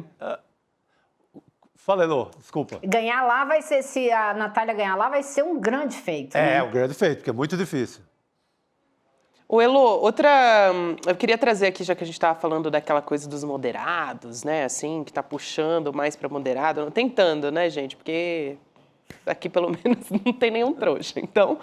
Fala, Elô, desculpa. Ganhar lá vai ser, se a Natália ganhar lá, vai ser um grande feito. É um grande feito, porque é muito difícil. O Elô, eu queria trazer aqui, já que a gente estava falando daquela coisa dos moderados, né, assim, que está puxando mais para moderado, tentando, né, gente, porque aqui pelo menos não tem nenhum trouxa. Então,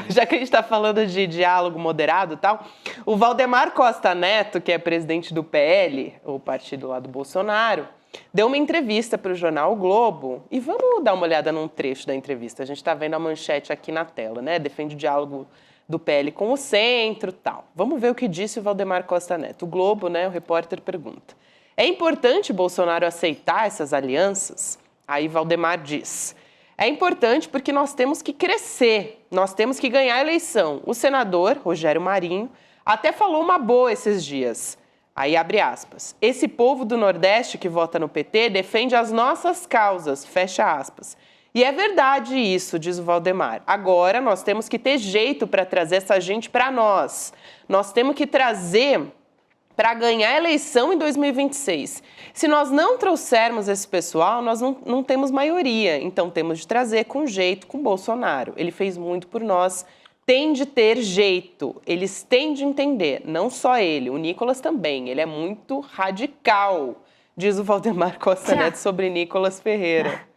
já que a gente está falando de diálogo moderado e tal, o Valdemar Costa Neto, que é presidente do PL, o partido lá do Bolsonaro, deu uma entrevista para o jornal o Globo, e vamos dar uma olhada num trecho da entrevista. A gente está vendo a manchete aqui na tela, né? Defende o diálogo do PL com o centro e tal. Vamos ver o que disse o Valdemar Costa Neto. O Globo, né? O repórter pergunta: é importante Bolsonaro aceitar essas alianças? Aí Valdemar diz: é importante porque nós temos que crescer, nós temos que ganhar a eleição. O senador Rogério Marinho até falou uma boa esses dias. Aí abre aspas. Esse povo do Nordeste que vota no PT defende as nossas causas, fecha aspas. E é verdade isso, diz o Valdemar. Agora nós temos que ter jeito para trazer essa gente para nós. Nós temos que trazer para ganhar a eleição em 2026. Se nós não trouxermos esse pessoal, nós não temos maioria. Então temos de trazer com jeito com Bolsonaro. Ele fez muito por nós. Tem de ter jeito, eles têm de entender, não só ele, o Nicolas também, ele é muito radical, diz o Valdemar Costa Neto sobre Nicolas Ferreira.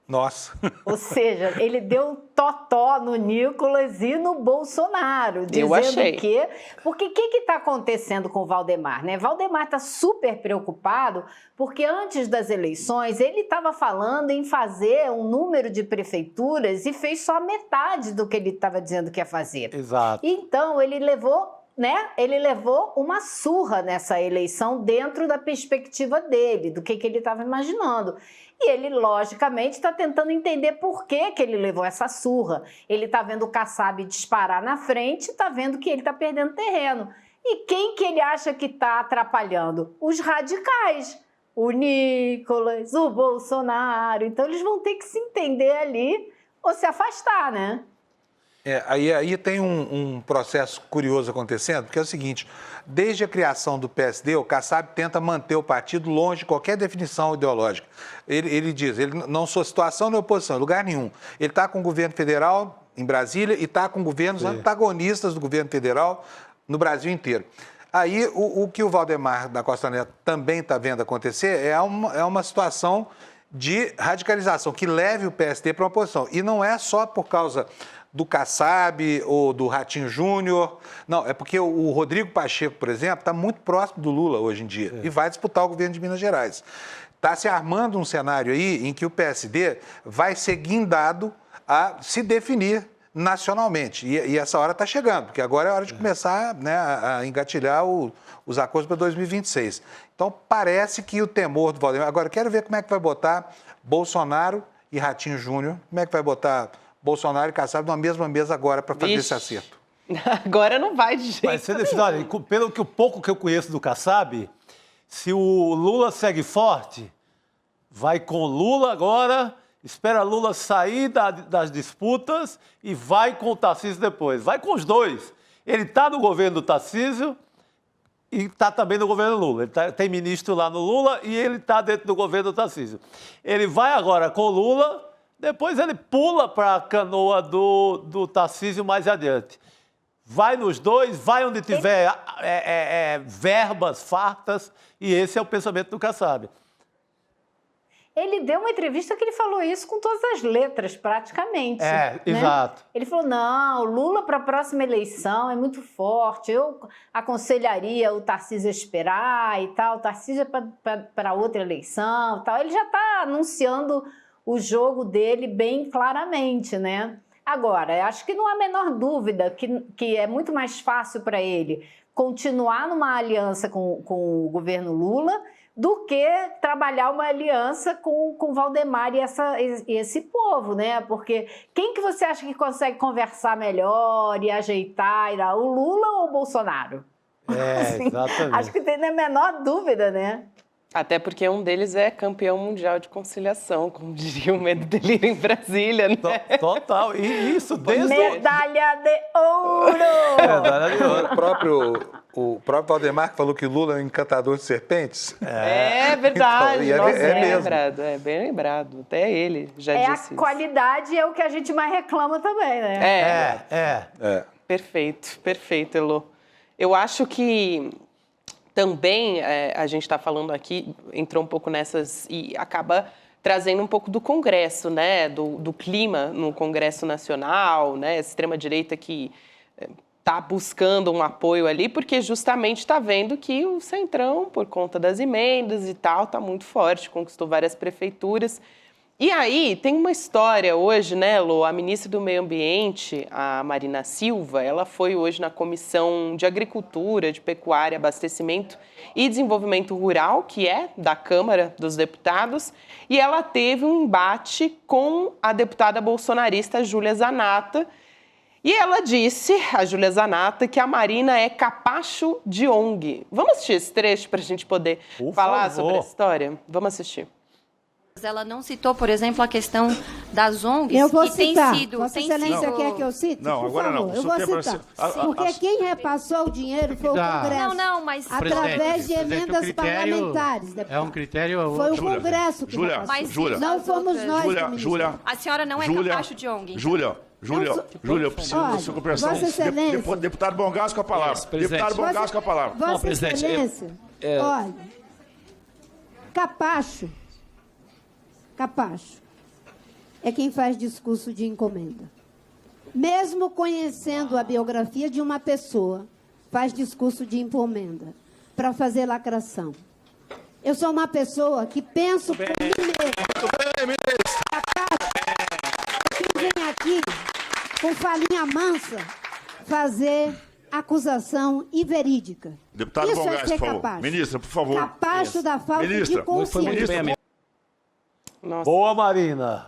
Nossa. Ou seja, ele deu totó no Nicolas e no Bolsonaro, dizendo que... Porque o que está acontecendo com o Valdemar, né? Valdemar está super preocupado porque antes das eleições ele estava falando em fazer um número de prefeituras e fez só metade do que ele estava dizendo que ia fazer. Exato. Então ele levou uma surra nessa eleição dentro da perspectiva dele, do que ele estava imaginando. E ele, logicamente, está tentando entender por que ele levou essa surra. Ele está vendo o Kassab disparar na frente e está vendo que ele está perdendo terreno. E quem que ele acha que está atrapalhando? Os radicais. O Nicolas, o Bolsonaro. Então, eles vão ter que se entender ali ou se afastar, né? Aí tem um processo curioso acontecendo, porque é o seguinte, desde a criação do PSD, o Kassab tenta manter o partido longe de qualquer definição ideológica. Ele diz, ele não sou situação nem oposição, em lugar nenhum. Ele está com o governo federal em Brasília e está com governos antagonistas do governo federal no Brasil inteiro. Aí, o que o Valdemar da Costa Neto também está vendo acontecer é uma situação de radicalização, que leve o PSD para uma posição. E não é só por causa do Kassab ou do Ratinho Júnior, não, é porque o Rodrigo Pacheco, por exemplo, está muito próximo do Lula hoje em dia e vai disputar o governo de Minas Gerais. Está se armando um cenário aí em que o PSD vai ser guindado a se definir nacionalmente. E essa hora está chegando, porque agora é hora de começar, né, a engatilhar os acordos para 2026. Então, parece que o temor do Valdemar... Agora, quero ver como é que vai botar Bolsonaro e Ratinho Júnior, como é que vai botar Bolsonaro e Kassab numa mesma mesa agora para fazer esse acerto. Agora não vai de jeito Vai ser definido. Olha, pelo pouco que eu conheço do Kassab, se o Lula segue forte, vai com Lula agora, espera Lula sair das disputas e vai com o Tarcísio depois. Vai com os dois. Ele está no governo do Tarcísio e está também no governo Lula. Ele tem ministro lá no Lula e ele está dentro do governo do Tarcísio. Ele vai agora com Lula, depois ele pula para a canoa do Tarcísio mais adiante. Vai nos dois, vai onde tiver verbas fartas, e esse é o pensamento do Kassab. Ele deu uma entrevista que ele falou isso com todas as letras, praticamente. Né? Exato. Ele falou, não, Lula para a próxima eleição é muito forte, eu aconselharia o Tarcísio a esperar e tal, o Tarcísio é para outra eleição e tal. Ele já está anunciando o jogo dele bem claramente, né? Agora, acho que não há a menor dúvida que é muito mais fácil para ele continuar numa aliança com o governo Lula do que trabalhar uma aliança com Valdemar e esse povo, né? Porque quem que você acha que consegue conversar melhor e ajeitar? O Lula ou o Bolsonaro? Exatamente. Acho que tem a menor dúvida, né? Até porque um deles é campeão mundial de conciliação, como diria o Medo e Delírio em Brasília, né? Total. E isso desde... Medalha de ouro! Medalha de ouro. O próprio Valdemar que falou que Lula é um encantador de serpentes. É verdade. Então, Nossa, mesmo. lembrado, é bem lembrado. Até ele já disse isso. A qualidade é o que a gente mais reclama também, né? Perfeito, Elô. Eu acho que também a gente está falando aqui, entrou um pouco nessas e acaba trazendo um pouco do Congresso, né? Do clima no Congresso Nacional, né? Essa extrema-direita que está buscando um apoio ali, porque justamente está vendo que o Centrão, por conta das emendas e tal, está muito forte, conquistou várias prefeituras. E aí, tem uma história hoje, né, Lô? A ministra do Meio Ambiente, a Marina Silva, ela foi hoje na Comissão de Agricultura, de Pecuária, Abastecimento e Desenvolvimento Rural, que é da Câmara dos Deputados, e ela teve um embate com a deputada bolsonarista Júlia Zanatta. E ela disse, a Júlia Zanatta, que a Marina é capacho de ONG. Vamos assistir esse trecho para a gente poder falar sobre essa história? Vamos assistir. Ela não citou, por exemplo, a questão das ONGs, eu vou que citar. tem sido... Vossa Excelência quer que eu cite? Não, por agora favor. não. Eu vou citar. Porque quem repassou o dinheiro foi o Congresso. Não, mas... Através de emendas parlamentares. É um critério... Foi o Congresso que repassou. Júlia, não fomos nós, Júlia, a senhora não é capacho de ONG. Júlia, eu preciso da sua compreensão. Vossa Excelência... Deputado Bongas com a palavra. Deputado Bongas com a palavra. Vossa Excelência, olha, capacho é quem faz discurso de encomenda. Mesmo conhecendo a biografia de uma pessoa, faz discurso de encomenda para fazer lacração. Eu sou uma pessoa que penso por mim mesma. Capacho é quem vem aqui com falinha mansa fazer acusação inverídica. Deputado Isso Bongas, é ser por favor. capaz. Ministra, por favor. Capacho da falta Ministra, de consciência. Nossa. Boa, Marina.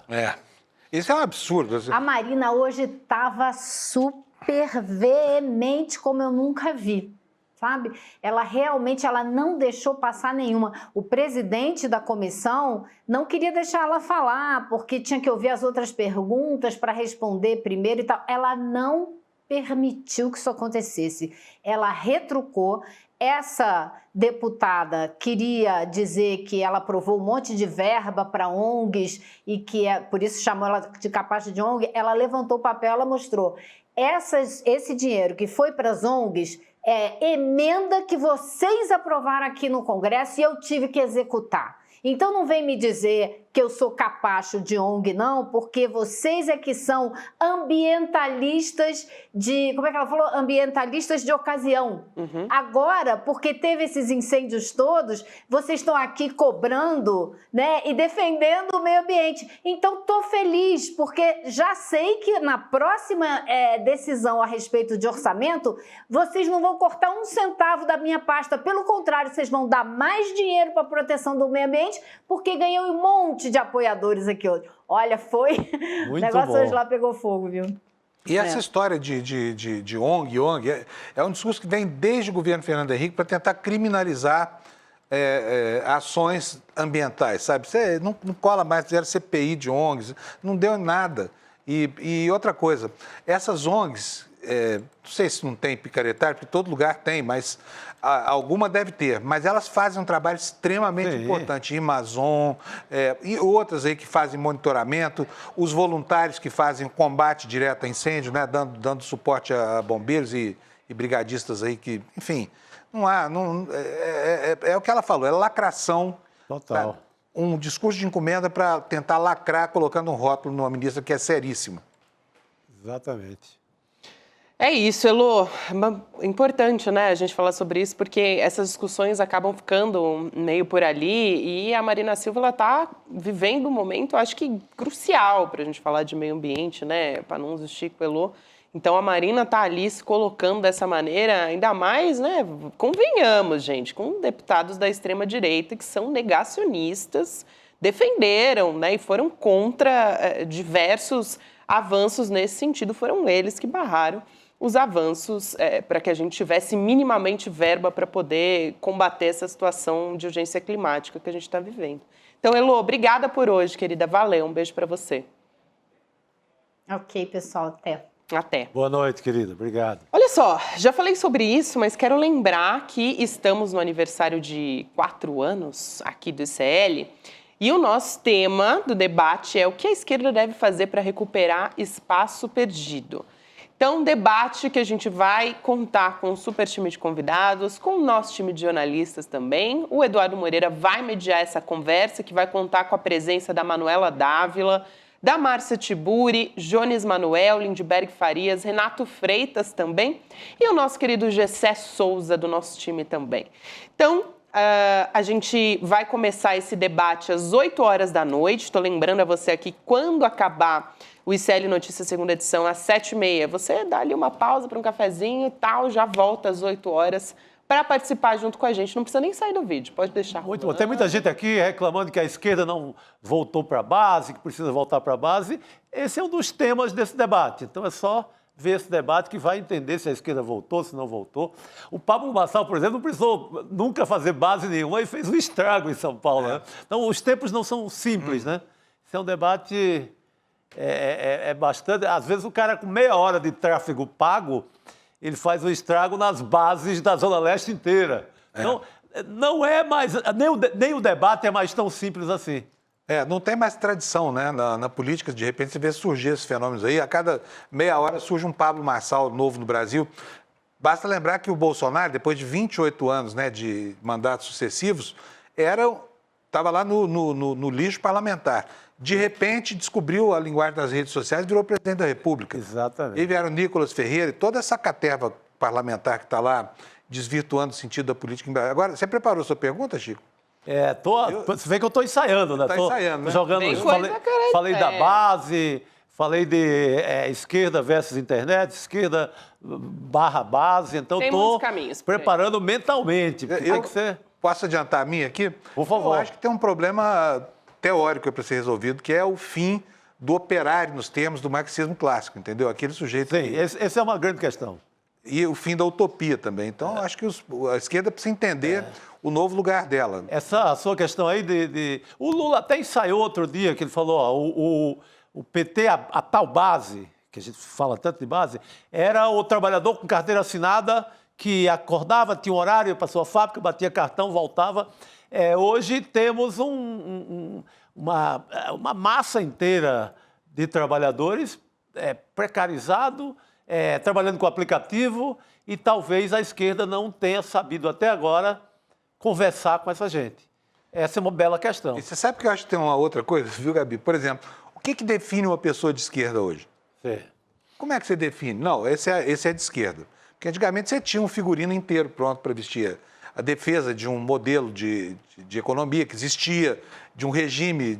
Isso é um absurdo. A Marina hoje estava super veemente, como eu nunca vi. sabe? Ela realmente não deixou passar nenhuma. O presidente da comissão não queria deixar ela falar, porque tinha que ouvir as outras perguntas para responder primeiro e tal. Ela não permitiu que isso acontecesse. Ela retrucou. Essa deputada queria dizer que ela aprovou um monte de verba para ONGs e que por isso chamou ela de capacha de ONG. Ela levantou o papel, ela mostrou. Esse dinheiro que foi para as ONGs é emenda que vocês aprovaram aqui no Congresso e eu tive que executar. Então não vem me dizer que eu sou capacho de ONG, não, porque vocês é que são ambientalistas de... Como é que ela falou? Ambientalistas de ocasião. Agora, porque teve esses incêndios todos, vocês estão aqui cobrando, né, e defendendo o meio ambiente. Então, estou feliz, porque já sei que na próxima decisão a respeito de orçamento, vocês não vão cortar um centavo da minha pasta. Pelo contrário, vocês vão dar mais dinheiro para a proteção do meio ambiente, porque ganhou um monte de apoiadores aqui hoje. Olha, foi... Muito o negócio bom. Hoje lá pegou fogo, viu? E essa história de ONG é um discurso que vem desde o governo Fernando Henrique para tentar criminalizar ações ambientais, sabe? Você não cola mais, fizeram CPI de ONGs, não deu em nada. E outra coisa, essas ONGs, não sei se não tem picaretário, porque todo lugar tem, mas alguma deve ter, mas elas fazem um trabalho extremamente importante, Amazon e outras aí que fazem monitoramento, os voluntários que fazem o combate direto a incêndio, né, dando suporte a bombeiros e brigadistas aí que, enfim, é o que ela falou, é lacração. Total. Um discurso de encomenda para tentar lacrar, colocando um rótulo numa ministra que é seríssima. Exatamente. É isso, Elô. É importante, né, a gente falar sobre isso, porque essas discussões acabam ficando meio por ali e a Marina Silva, ela está vivendo um momento, acho que crucial para a gente falar de meio ambiente, né, Panunzio, Chico, Elô. Então, a Marina está ali se colocando dessa maneira, ainda mais, né, convenhamos, gente, com deputados da extrema-direita que são negacionistas, defenderam, né, e foram contra diversos avanços nesse sentido, foram eles que barraram os avanços para que a gente tivesse minimamente verba para poder combater essa situação de urgência climática que a gente está vivendo. Então, Elô, obrigada por hoje, querida. Valeu, um beijo para você. Ok, pessoal, até. Até. Boa noite, querida. Obrigado. Olha só, já falei sobre isso, mas quero lembrar que estamos no aniversário de 4 anos aqui do ICL e o nosso tema do debate é o que a esquerda deve fazer para recuperar espaço perdido. Então, um debate que a gente vai contar com um super time de convidados, com o nosso time de jornalistas também. O Eduardo Moreira vai mediar essa conversa, que vai contar com a presença da Manuela Dávila, da Márcia Tiburi, Jones Manuel, Lindbergh Farias, Renato Freitas também e o nosso querido Gessé Souza, do nosso time também. Então, a gente vai começar esse debate às 8 horas da noite. Estou lembrando a você aqui, quando acabar o ICL Notícias segunda edição, às 7h30, você dá ali uma pausa para um cafezinho e tal, já volta às 8 horas para participar junto com a gente. Não precisa nem sair do vídeo, pode deixar. Muito bom. Tem muita gente aqui reclamando que a esquerda não voltou para a base, que precisa voltar para a base. Esse é um dos temas desse debate. Então é só ver esse debate que vai entender se a esquerda voltou, se não voltou. O Pablo Marçal, por exemplo, não precisou nunca fazer base nenhuma e fez um estrago em São Paulo. Né? Então os tempos não são simples, né? Esse é um debate bastante... Às vezes o cara com meia hora de tráfego pago, ele faz um estrago nas bases da Zona Leste inteira. Então, não é mais... Nem o debate é mais tão simples assim. Não tem mais tradição, né? Na política, de repente, você vê surgir esses fenômenos aí. A cada meia hora surge um Pablo Marçal novo no Brasil. Basta lembrar que o Bolsonaro, depois de 28 anos, né, de mandatos sucessivos, estava lá no lixo parlamentar. De repente, descobriu a linguagem das redes sociais e virou presidente da República. Exatamente. E vieram Nicolas Ferreira e toda essa caterva parlamentar que está lá desvirtuando o sentido da política. Agora, você preparou sua pergunta, Chico? Você vê que eu estou ensaiando, né? Está ensaiando, né? Jogando, falei da base, falei de esquerda versus internet, esquerda barra base, então estou preparando mentalmente. Posso adiantar a minha aqui? Por favor. Eu acho que tem um problema teórico para ser resolvido, que é o fim do operário nos termos do marxismo clássico, entendeu? Aquele sujeito... Sim, essa é uma grande questão. e o fim da utopia também. Então, acho que a esquerda precisa entender o novo lugar dela. Essa sua questão aí O Lula até ensaiou outro dia, que ele falou, ó, o PT, a tal base, que a gente fala tanto de base, era o trabalhador com carteira assinada que acordava, tinha um horário para sua fábrica, batia cartão, voltava. Hoje temos uma massa inteira de trabalhadores precarizado, trabalhando com aplicativo, e talvez a esquerda não tenha sabido até agora conversar com essa gente. Essa é uma bela questão. E você sabe que eu acho que tem uma outra coisa, viu, Gabi? Por exemplo, o que define uma pessoa de esquerda hoje? Sim. Como é que você define? Não, esse é de esquerda. Porque antigamente você tinha um figurino inteiro pronto para vestir a defesa de um modelo de economia que existia, de um regime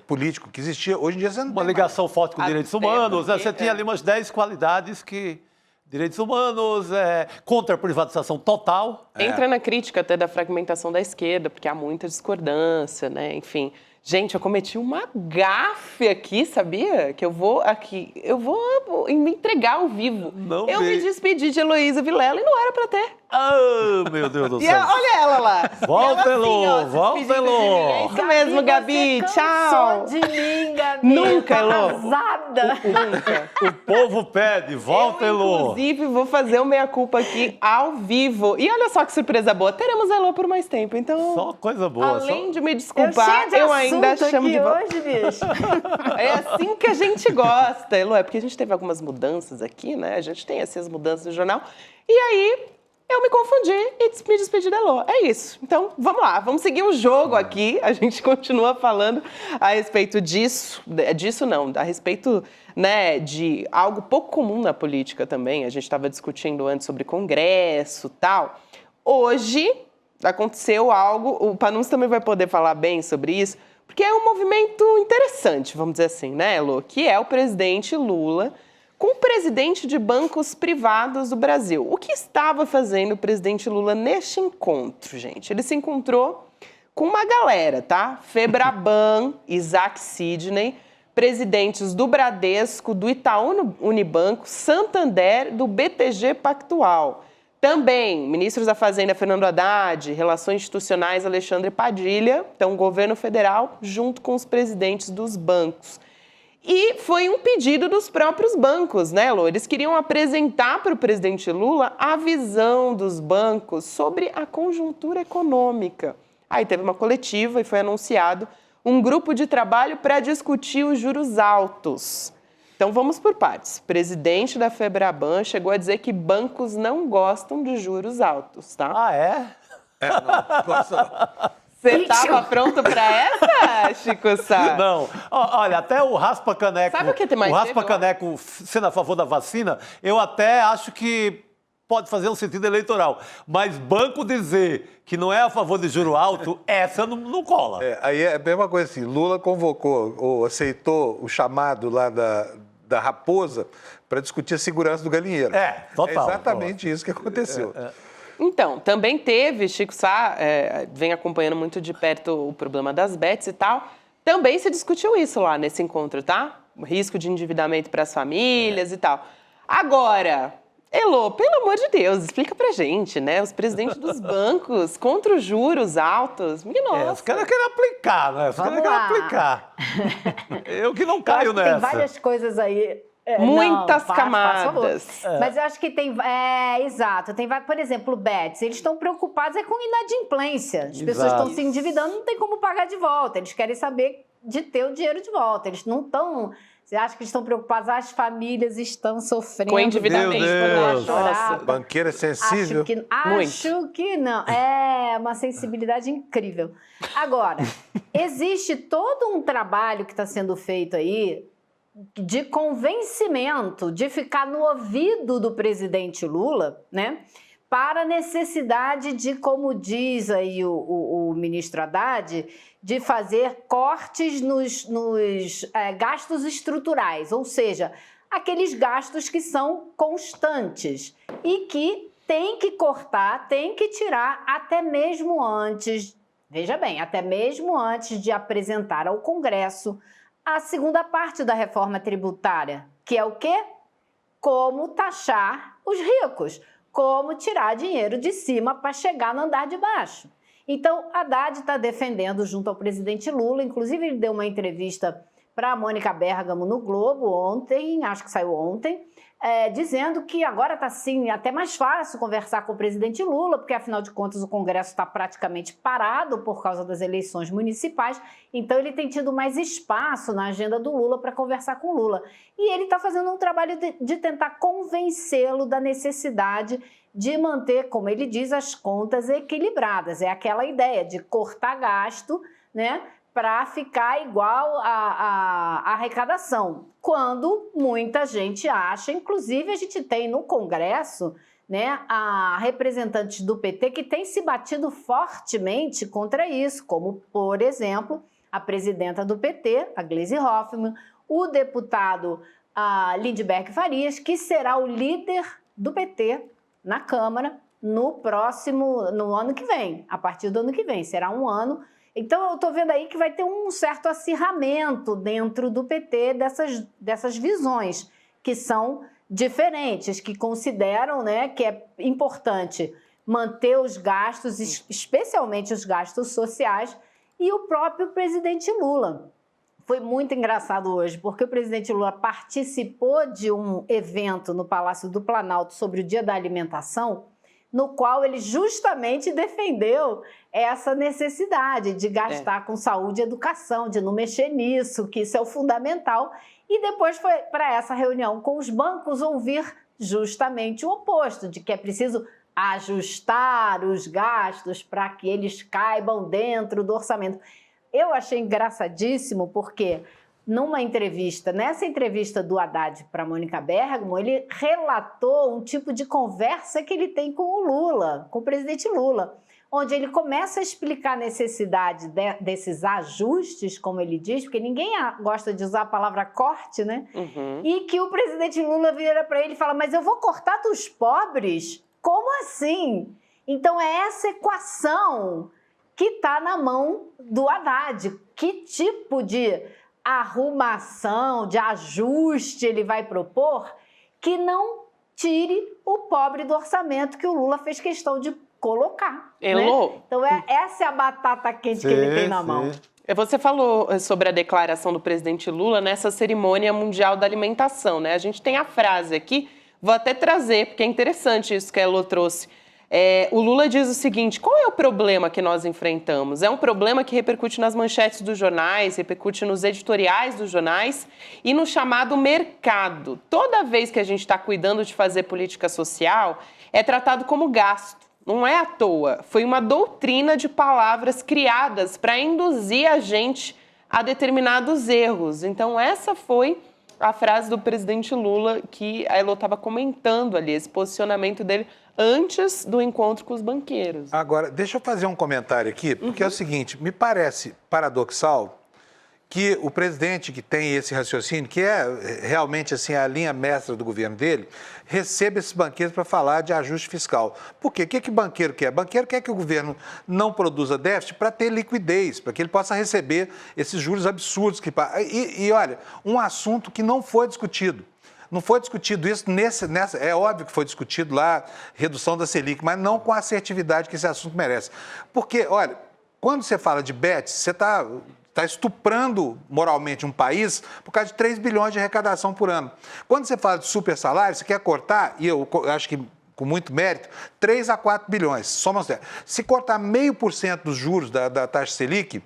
político que existia. Hoje em dia você não tem uma ligação forte com direitos humanos. Porque, Você tinha ali umas 10 qualidades que... Direitos humanos, contra a privatização total. Entra na crítica até da fragmentação da esquerda, porque há muita discordância, né? Enfim. Gente, eu cometi uma gafe aqui, sabia? Que eu vou me entregar ao vivo. Eu me despedi de Heloísa Vilela e não era pra ter. Oh, meu Deus do céu. Olha ela lá. Volta, Elô, volta, Elô. É isso mesmo, Gabi. Tchau. De mim, Gabi. Nunca, Elô. Arrasada. Nunca. O povo pede, volta, Elô. Inclusive, vou fazer o meia-culpa aqui ao vivo. E olha só que surpresa boa. Teremos a Elô por mais tempo, então... Só coisa boa. Além de me desculpar, eu ainda chamo de volta. Hoje, bicho. É assim que a gente gosta, Elô. É porque a gente teve algumas mudanças aqui, né? A gente tem essas mudanças no jornal. E aí... eu me confundi e me despedi da Elô. É isso. Então, vamos lá. Vamos seguir o jogo aqui. A gente continua falando a respeito disso. A respeito, né, de algo pouco comum na política também. A gente estava discutindo antes sobre Congresso e tal. Hoje, aconteceu algo... O Panunzi também vai poder falar bem sobre isso, porque é um movimento interessante, vamos dizer assim, né, Elô? Que é o presidente Lula... com o presidente de bancos privados do Brasil. O que estava fazendo o presidente Lula neste encontro, gente? Ele se encontrou com uma galera, tá? Febraban, Isaac Sidney, presidentes do Bradesco, do Itaú Unibanco, Santander, do BTG Pactual. Também, ministros da Fazenda, Fernando Haddad, Relações Institucionais, Alexandre Padilha, então, governo federal, junto com os presidentes dos bancos. E foi um pedido dos próprios bancos, né, Lô? Eles queriam apresentar para o presidente Lula a visão dos bancos sobre a conjuntura econômica. Aí teve uma coletiva e foi anunciado um grupo de trabalho para discutir os juros altos. Então vamos por partes. O presidente da Febraban chegou a dizer que bancos não gostam de juros altos, tá? Ah, é? Não gosto não. Você estava pronto para essa, Chico Sá? Não. Olha, até o Raspa-Caneco... Sabe o que tem mais? O Raspa-Caneco sendo a favor da vacina, eu até acho que pode fazer um sentido eleitoral. Mas banco dizer que não é a favor de juro alto, essa não cola. Aí é a mesma coisa assim, Lula convocou ou aceitou o chamado lá da Raposa para discutir a segurança do galinheiro. Total. É exatamente isso que aconteceu. Então, também teve, Chico Sá vem acompanhando muito de perto o problema das bets e tal, também se discutiu isso lá nesse encontro, tá? O risco de endividamento para as famílias e tal. Agora, Elô, pelo amor de Deus, explica pra gente, né? Os presidentes dos bancos contra os juros altos. Nossa. Os caras querem aplicar, né? Os caras querem aplicar. Eu que não caio nessa. Tem várias coisas aí. Muitas camadas. Mas eu acho que tem... exato. Tem, por exemplo, bets. Eles estão preocupados com inadimplência. As pessoas estão se endividando, não tem como pagar de volta. Eles querem saber de ter o dinheiro de volta. Eles não estão... Você acha que estão preocupados? As famílias estão sofrendo. Com endividamento. Nossa. Banqueira sensível. Acho que não. É uma sensibilidade incrível. Agora, existe todo um trabalho que está sendo feito aí de convencimento, de ficar no ouvido do presidente Lula, né? Para a necessidade de, como diz aí o ministro Haddad, de fazer cortes nos gastos estruturais, ou seja, aqueles gastos que são constantes e que tem que cortar, tem que tirar até mesmo antes, veja bem, até mesmo antes de apresentar ao Congresso a segunda parte da reforma tributária, que é o quê? como taxar os ricos, como tirar dinheiro de cima para chegar no andar de baixo. Então, Haddad está defendendo junto ao presidente Lula, inclusive ele deu uma entrevista para a Mônica Bergamo no Globo ontem, acho que saiu ontem, dizendo que agora está, sim, até mais fácil conversar com o presidente Lula, porque, afinal de contas, o Congresso está praticamente parado por causa das eleições municipais, então ele tem tido mais espaço na agenda do Lula para conversar com o Lula. E ele está fazendo um trabalho de tentar convencê-lo da necessidade de manter, como ele diz, as contas equilibradas. É aquela ideia de cortar gasto, né, para ficar igual à arrecadação, quando muita gente acha, inclusive a gente tem no Congresso, né, a representantes do PT que têm se batido fortemente contra isso, como, por exemplo, a presidenta do PT, a Gleisi Hoffmann, o deputado Lindbergh Farias, que será o líder do PT na Câmara no ano que vem, a partir do ano que vem, será um ano. Então, eu estou vendo aí que vai ter um certo acirramento dentro do PT dessas visões, que são diferentes, que consideram, né, que é importante manter os gastos, especialmente os gastos sociais, e o próprio presidente Lula. Foi muito engraçado hoje, porque o presidente Lula participou de um evento no Palácio do Planalto sobre o Dia da Alimentação, no qual ele justamente defendeu essa necessidade de gastar com saúde e educação, de não mexer nisso, que isso é o fundamental. E depois foi para essa reunião com os bancos ouvir justamente o oposto, de que é preciso ajustar os gastos para que eles caibam dentro do orçamento. Eu achei engraçadíssimo porque nessa entrevista do Haddad para Mônica Bergamo, ele relatou um tipo de conversa que ele tem com o Lula, com o presidente Lula, onde ele começa a explicar a necessidade desses ajustes, como ele diz, porque ninguém gosta de usar a palavra corte, né? Uhum. E que o presidente Lula vira para ele e fala, mas eu vou cortar dos pobres? Como assim? Então é essa equação que está na mão do Haddad. Que tipo de arrumação, de ajuste ele vai propor que não tire o pobre do orçamento que o Lula fez questão de colocar. Né? Então, essa é a batata quente que ele tem na mão. Você falou sobre a declaração do presidente Lula nessa cerimônia mundial da alimentação, né? A gente tem a frase aqui, vou até trazer, porque é interessante isso que a Elô trouxe. O Lula diz o seguinte, qual é o problema que nós enfrentamos? É um problema que repercute nas manchetes dos jornais, repercute nos editoriais dos jornais e no chamado mercado. Toda vez que a gente está cuidando de fazer política social, é tratado como gasto. Não é à toa, foi uma doutrina de palavras criadas para induzir a gente a determinados erros. Então essa foi a frase do presidente Lula que a Elô estava comentando ali, esse posicionamento dele antes do encontro com os banqueiros. Agora, deixa eu fazer um comentário aqui, porque é o seguinte, me parece paradoxal que o presidente que tem esse raciocínio, que é realmente assim a linha mestra do governo dele, receba esses banqueiros para falar de ajuste fiscal. Por quê? O que o banqueiro quer? O banqueiro quer que o governo não produza déficit para ter liquidez, para que ele possa receber esses juros absurdos. E olha, um assunto que não foi discutido. Não foi discutido isso é óbvio que foi discutido lá, redução da Selic, mas não com a assertividade que esse assunto merece. Porque, olha, quando você fala de BET, você está estuprando moralmente um país por causa de 3 bilhões de arrecadação por ano. Quando você fala de super salário, você quer cortar, e eu acho que com muito mérito, 3 a 4 bilhões. Se cortar 0,5% dos juros da taxa Selic,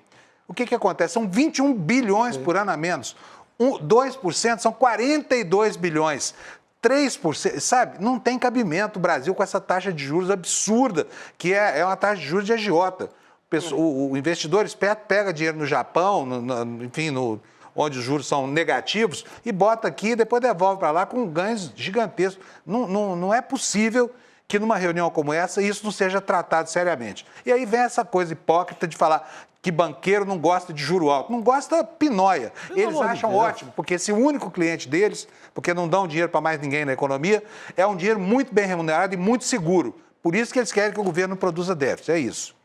o que acontece? São 21 bilhões por ano a menos. 2% são 42 bilhões. 3%, sabe? Não tem cabimento o Brasil com essa taxa de juros absurda, que é uma taxa de juros de agiota. O investidor esperto pega dinheiro no Japão, onde os juros são negativos, e bota aqui e depois devolve para lá com ganhos gigantescos. Não é possível que numa reunião como essa isso não seja tratado seriamente. E aí vem essa coisa hipócrita de falar que banqueiro não gosta de juro alto. Não gosta pinóia. Eles acham ótimo, porque esse único cliente deles, porque não dão dinheiro para mais ninguém na economia, é um dinheiro muito bem remunerado e muito seguro. Por isso que eles querem que o governo produza déficit. É isso.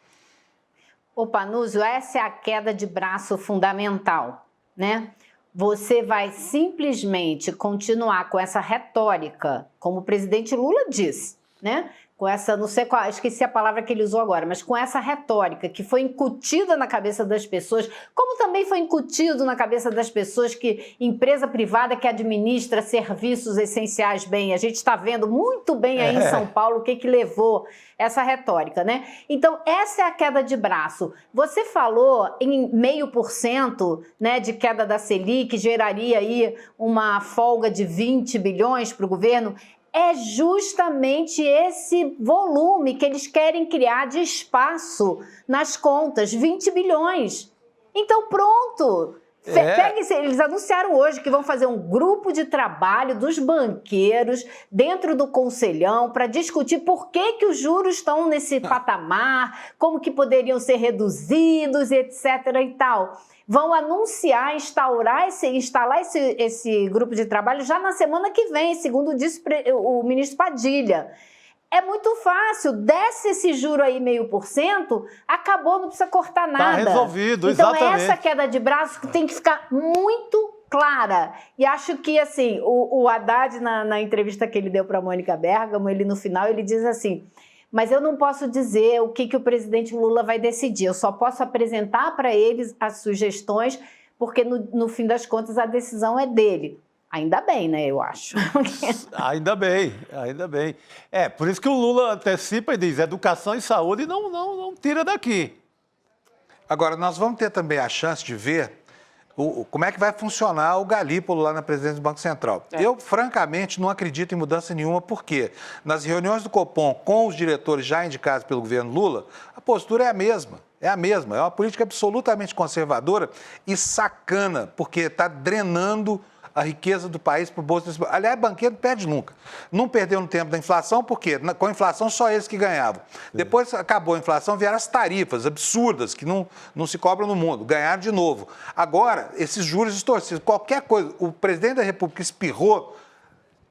Ô, Panúzio, essa é a queda de braço fundamental, né? você vai simplesmente continuar com essa retórica, como o presidente Lula disse, né? Com essa, não sei qual, esqueci a palavra que ele usou agora, mas com essa retórica que foi incutida na cabeça das pessoas, como também foi incutido na cabeça das pessoas que empresa privada que administra serviços essenciais bem, a gente está vendo muito bem aí em São Paulo o que levou essa retórica, né? Então, essa é a queda de braço. Você falou em 0,5%, né, de queda da Selic, geraria aí uma folga de 20 bilhões para o governo. É justamente esse volume que eles querem criar de espaço nas contas, 20 bilhões. Então, pronto. Eles anunciaram hoje que vão fazer um grupo de trabalho dos banqueiros dentro do Conselhão para discutir por que os juros estão nesse patamar, como que poderiam ser reduzidos, etc. e tal. Vão anunciar, instalar esse grupo de trabalho já na semana que vem, segundo disse o ministro Padilha. É muito fácil, desce esse juro aí 0,5%, acabou, não precisa cortar nada. Está resolvido, então, exatamente. Essa queda de braço tem que ficar muito clara. E acho que, assim, o Haddad, na entrevista que ele deu para a Mônica Bergamo, no final, ele diz assim: mas eu não posso dizer o que o presidente Lula vai decidir, eu só posso apresentar para eles as sugestões, porque no fim das contas a decisão é dele. Ainda bem, né, eu acho. Ainda bem, ainda bem. Por isso que o Lula antecipa e diz: educação e saúde não tira daqui. Agora, nós vamos ter também a chance de ver como é que vai funcionar o Galípolo lá na presidência do Banco Central. Eu, francamente, não acredito em mudança nenhuma, porque nas reuniões do Copom com os diretores já indicados pelo governo Lula, a postura é a mesma. É uma política absolutamente conservadora e sacana, porque está drenando a riqueza do país para o bolso desse... Aliás, banqueiro não perde nunca. Não perdeu no tempo da inflação, porque com a inflação só eles que ganhavam. Depois acabou a inflação, vieram as tarifas absurdas que não se cobram no mundo. Ganharam de novo. Agora, esses juros distorcidos, qualquer coisa, o presidente da República espirrou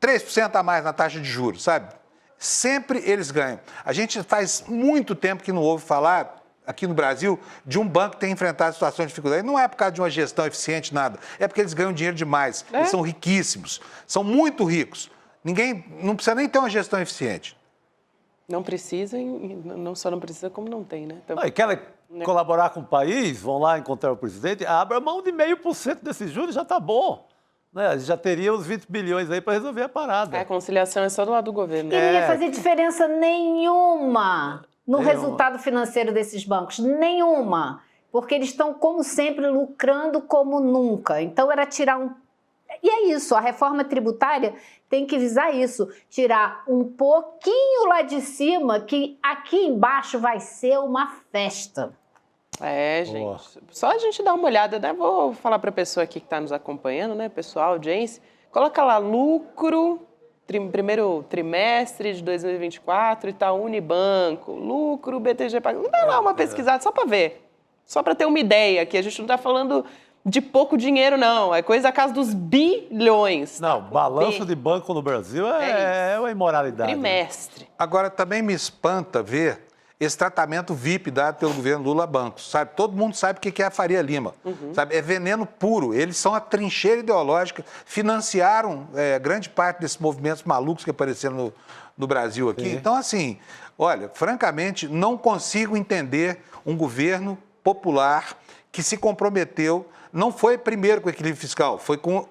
3% a mais na taxa de juros, sabe? Sempre eles ganham. A gente faz muito tempo que não ouve falar aqui no Brasil, de um banco que tem enfrentado situações de dificuldade. Não é por causa de uma gestão eficiente, nada. É porque eles ganham dinheiro demais. Eles são riquíssimos. São muito ricos. Ninguém não precisa nem ter uma gestão eficiente. Não precisa, não só não precisa, como não tem, né? Então, e querem colaborar com o país, vão lá encontrar o presidente, abra mão de 0,5% desses juros, já está bom. Né? Já teria os 20 bilhões aí para resolver a parada. A conciliação é só do lado do governo. E não ia fazer diferença nenhuma no resultado financeiro desses bancos. Nenhuma. Porque eles estão, como sempre, lucrando como nunca. Então, era tirar um... E é isso, a reforma tributária tem que visar isso. Tirar um pouquinho lá de cima, que aqui embaixo vai ser uma festa. Gente. Só a gente dar uma olhada, né? Vou falar para a pessoa aqui que está nos acompanhando, né? Pessoal, audiência. Coloca lá, lucro... primeiro trimestre de 2024, Itaú Unibanco, lucro, BTG Pactual. Dá lá uma pesquisada só para ver, só para ter uma ideia, que a gente não está falando de pouco dinheiro, não. É coisa da casa dos bilhões. Não, balanço de banco no Brasil é uma imoralidade. Trimestre. Agora, também me espanta ver esse tratamento VIP dado pelo governo Lula a bancos, sabe? Todo mundo sabe o que é a Faria Lima, sabe? É veneno puro. Eles são a trincheira ideológica, financiaram grande parte desses movimentos malucos que apareceram no Brasil aqui. Sim. Então, assim, olha, francamente, não consigo entender um governo popular que se comprometeu, não foi primeiro com o equilíbrio fiscal, foi com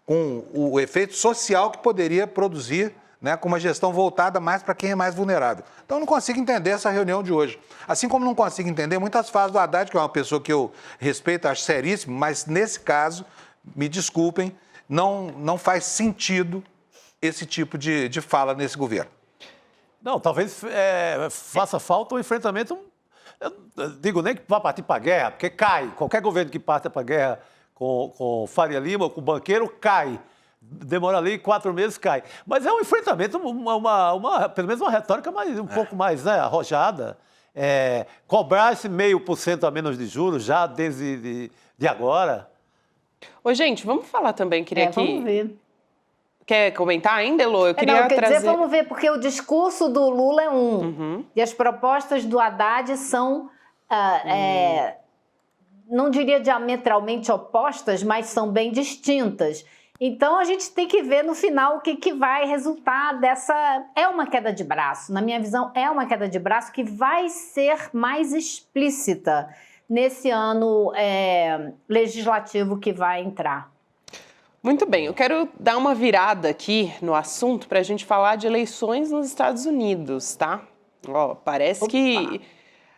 o efeito social que poderia produzir, né, com uma gestão voltada mais para quem é mais vulnerável. Então, eu não consigo entender essa reunião de hoje. Assim como não consigo entender muitas falas do Haddad, que é uma pessoa que eu respeito, acho seríssimo, mas nesse caso, me desculpem, não faz sentido esse tipo de fala nesse governo. Não, talvez faça falta um enfrentamento, eu digo nem que vá partir para a guerra, porque cai. Qualquer governo que parta para a guerra com Faria Lima ou com o banqueiro, cai. Demora ali 4 meses, cai. Mas é um enfrentamento, pelo menos uma retórica um pouco mais arrojada. Cobrar esse 0,5% a menos de juros já desde agora. Ô, gente, vamos falar também, Vamos ver. Quer comentar ainda, Elô? Eu queria trazer... dizer, vamos ver, porque o discurso do Lula é e as propostas do Haddad são não diria diametralmente opostas, mas são bem distintas. Então, a gente tem que ver no final o que vai resultar dessa... É uma queda de braço, na minha visão, é uma queda de braço que vai ser mais explícita nesse ano legislativo que vai entrar. Muito bem, eu quero dar uma virada aqui no assunto para a gente falar de eleições nos Estados Unidos, tá? Ó, parece que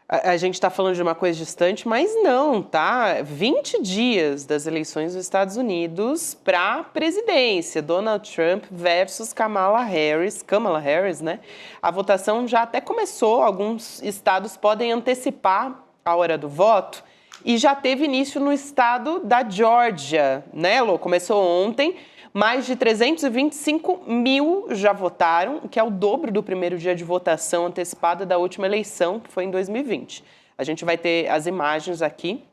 a gente está falando de uma coisa distante, mas não, tá? 20 dias das eleições nos Estados Unidos para a presidência, Donald Trump versus Kamala Harris, né? A votação já até começou, alguns estados podem antecipar a hora do voto e já teve início no estado da Geórgia, né, Lô? Começou ontem. Mais de 325 mil já votaram, o que é o dobro do primeiro dia de votação antecipada da última eleição, que foi em 2020. A gente vai ter as imagens aqui.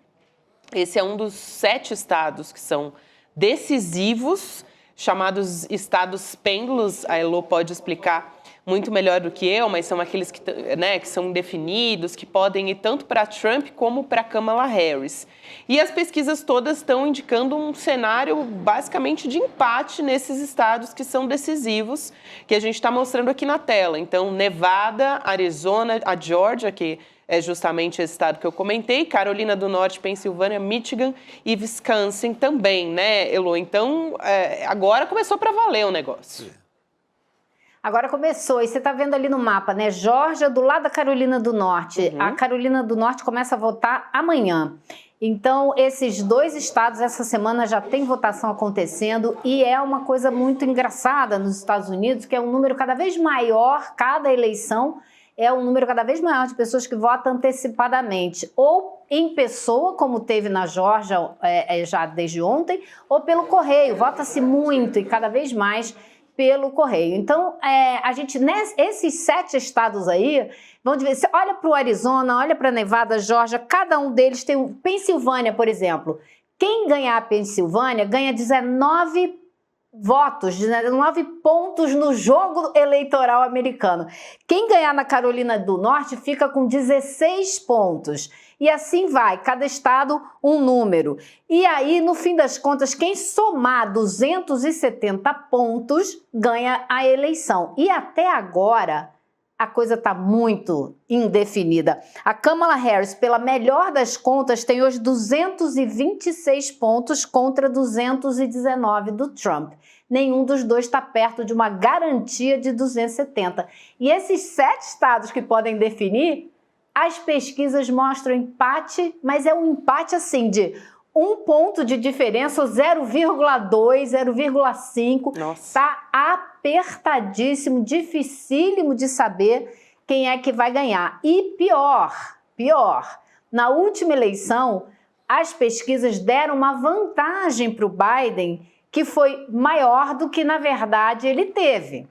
Esse é um dos 7 estados que são decisivos, chamados estados pêndulos. A Elô pode explicar muito melhor do que eu, mas são aqueles que, né, que são indefinidos, que podem ir tanto para Trump como para Kamala Harris. E as pesquisas todas estão indicando um cenário basicamente de empate nesses estados que são decisivos, que a gente está mostrando aqui na tela. Então, Nevada, Arizona, a Geórgia, que é justamente esse estado que eu comentei, Carolina do Norte, Pensilvânia, Michigan e Wisconsin também, né, Elô? Então, agora começou para valer o negócio. Agora começou, e você está vendo ali no mapa, né? Geórgia do lado da Carolina do Norte. A Carolina do Norte começa a votar amanhã. Então, esses 2 estados, essa semana já tem votação acontecendo e é uma coisa muito engraçada nos Estados Unidos, que é um número cada vez maior, cada eleição é um número cada vez maior de pessoas que votam antecipadamente, ou em pessoa, como teve na Geórgia já desde ontem, ou pelo correio. Vota-se muito e cada vez mais pelo correio. Então, a gente, esses 7 estados aí, vamos ver, você olha para o Arizona, olha para Nevada, Geórgia, cada um deles tem um... Pensilvânia, por exemplo, quem ganhar a Pensilvânia ganha 19 votos, 19 pontos no jogo eleitoral americano. Quem ganhar na Carolina do Norte fica com 16 pontos. E assim vai, cada estado um número. E aí, no fim das contas, quem somar 270 pontos ganha a eleição. E até agora, a coisa está muito indefinida. A Kamala Harris, pela melhor das contas, tem hoje 226 pontos contra 219 do Trump. Nenhum dos dois está perto de uma garantia de 270. E esses 7 estados que podem definir, as pesquisas mostram empate, mas é um empate assim de 1 ponto de diferença, 0,2, 0,5. Está apertadíssimo, dificílimo de saber quem é que vai ganhar. E pior, na última eleição, as pesquisas deram uma vantagem para o Biden que foi maior do que, na verdade, ele teve.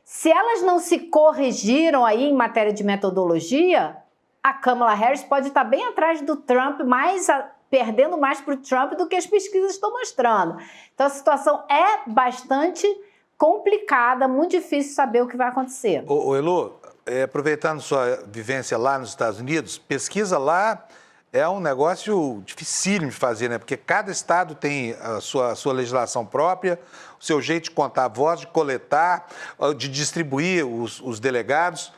Se elas não se corrigiram aí em matéria de metodologia, a Kamala Harris pode estar bem atrás do Trump, perdendo mais para o Trump do que as pesquisas estão mostrando. Então, a situação é bastante complicada, muito difícil saber o que vai acontecer. Elô, aproveitando sua vivência lá nos Estados Unidos, pesquisa lá é um negócio dificílimo de fazer, né? Porque cada estado tem a sua legislação própria, o seu jeito de contar votos, de coletar, de distribuir os delegados.